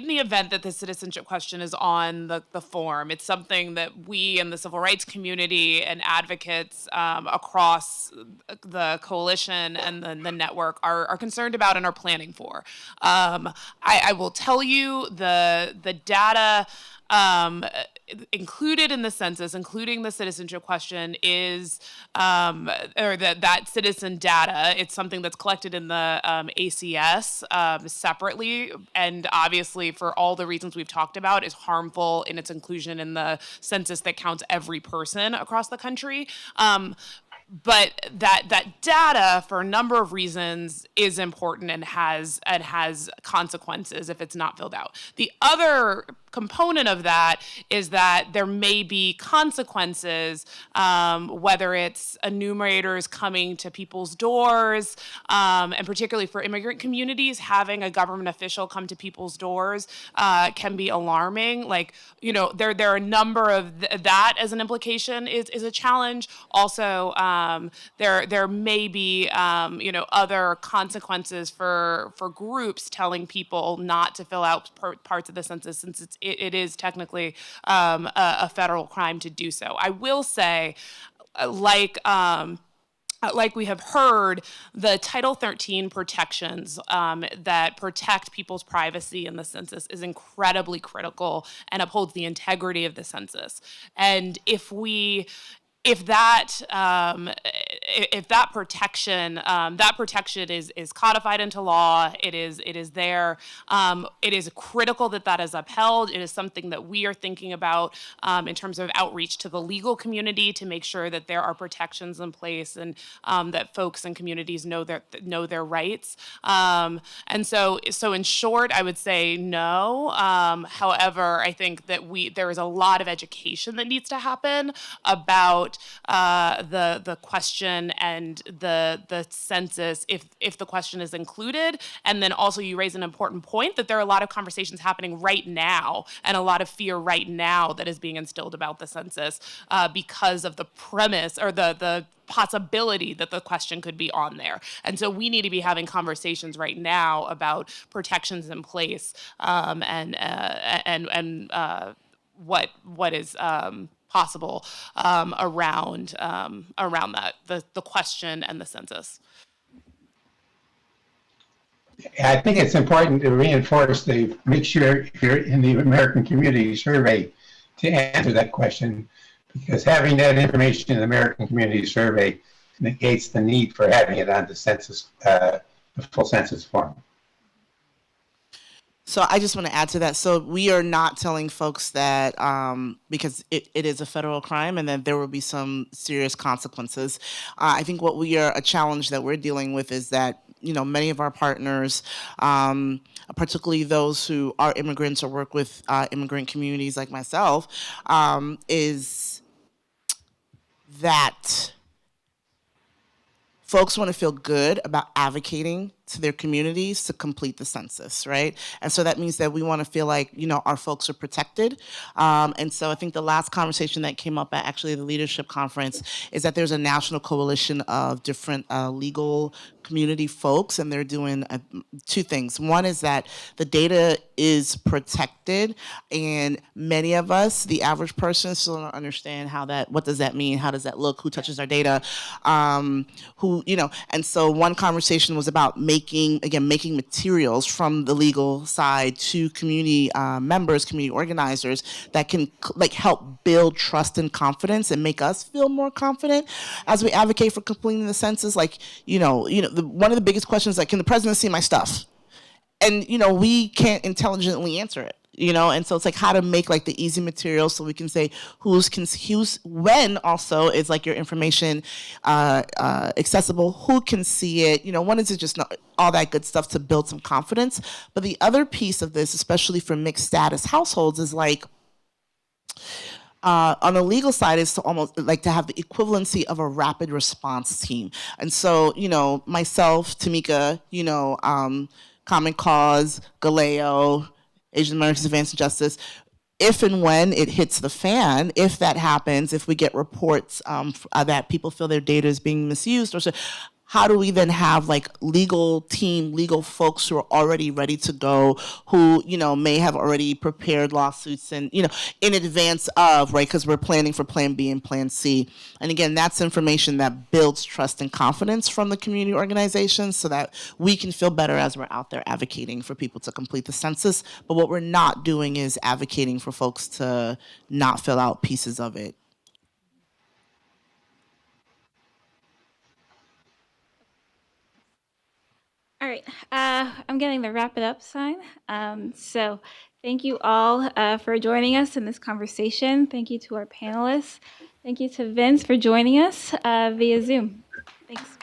S2: the event that the citizenship question is on the form, it's something that we in the civil rights community and advocates across the coalition and the network are concerned about and are planning for. I will tell you the data included in the census, including the citizenship question, is that citizen data. It's something that's collected in the ACS separately, and obviously for all the reasons we've talked about, is harmful in its inclusion in the census that counts every person across the country. But that data, for a number of reasons, is important and has consequences if it's not filled out. The other component of that is that there may be consequences, whether it's enumerators coming to people's doors, and particularly for immigrant communities, having a government official come to people's doors can be alarming. Like, there are a number of that as an implication is a challenge. Also, there may be other consequences for groups telling people not to fill out parts of the census, since it is technically a federal crime to do so. I will say, like we have heard, the Title 13 protections that protect people's privacy in the census is incredibly critical and upholds the integrity of the census. And if that protection is codified into law, it is there. It is critical that is upheld. It is something that we are thinking about in terms of outreach to the legal community to make sure that there are protections in place and that folks and communities know their rights. And so in short, I would say no. However, I think that there is a lot of education that needs to happen about the question and the census if the question is included. And then also you raise an important point that there are a lot of conversations happening right now and a lot of fear right now that is being instilled about the census because of the premise or the possibility that the question could be on there. And so we need to be having conversations right now about protections in place and what is possible around that, the question and the census.
S3: I think it's important to reinforce make sure you're in the American Community Survey to answer that question, because having that information in the American Community Survey negates the need for having it on the census, the full census form.
S5: So I just want to add to that. So we are not telling folks that because it is a federal crime and that there will be some serious consequences. I think a challenge that we're dealing with is that, many of our partners, particularly those who are immigrants or work with immigrant communities like myself, is that folks want to feel good about advocating to their communities to complete the census, right? And so that means that we want to feel like, our folks are protected. And so I think the last conversation that came up at actually the leadership conference is that there's a national coalition of different legal community folks, and they're doing two things. One is that the data is protected, and many of us, the average person, still don't understand what does that mean? How does that look? Who touches our data? And so one conversation was about making materials from the legal side to community members, community organizers that can help build trust and confidence and make us feel more confident as we advocate for completing the census. One of the biggest questions is can the president see my stuff? And we can't intelligently answer it. And so it's how to make the easy material so we can say who's when also is your information accessible, who can see it, one is it just not all that good stuff to build some confidence. But the other piece of this, especially for mixed status households, is on the legal side is to almost to have the equivalency of a rapid response team. And so, myself, Tamika, Common Cause, Galeo, Asian Americans Advancing Justice, if and when it hits the fan, if that happens, if we get reports that people feel their data is being misused, or so, how do we then have legal folks who are already ready to go, who may have already prepared lawsuits and in advance of, right, because we're planning for Plan B and Plan C. And again, that's information that builds trust and confidence from the community organizations so that we can feel better as we're out there advocating for people to complete the census. But what we're not doing is advocating for folks to not fill out pieces of it.
S1: All right, I'm getting the wrap it up sign. So thank you all for joining us in this conversation. Thank you to our panelists. Thank you to Vince for joining us via Zoom. Thanks.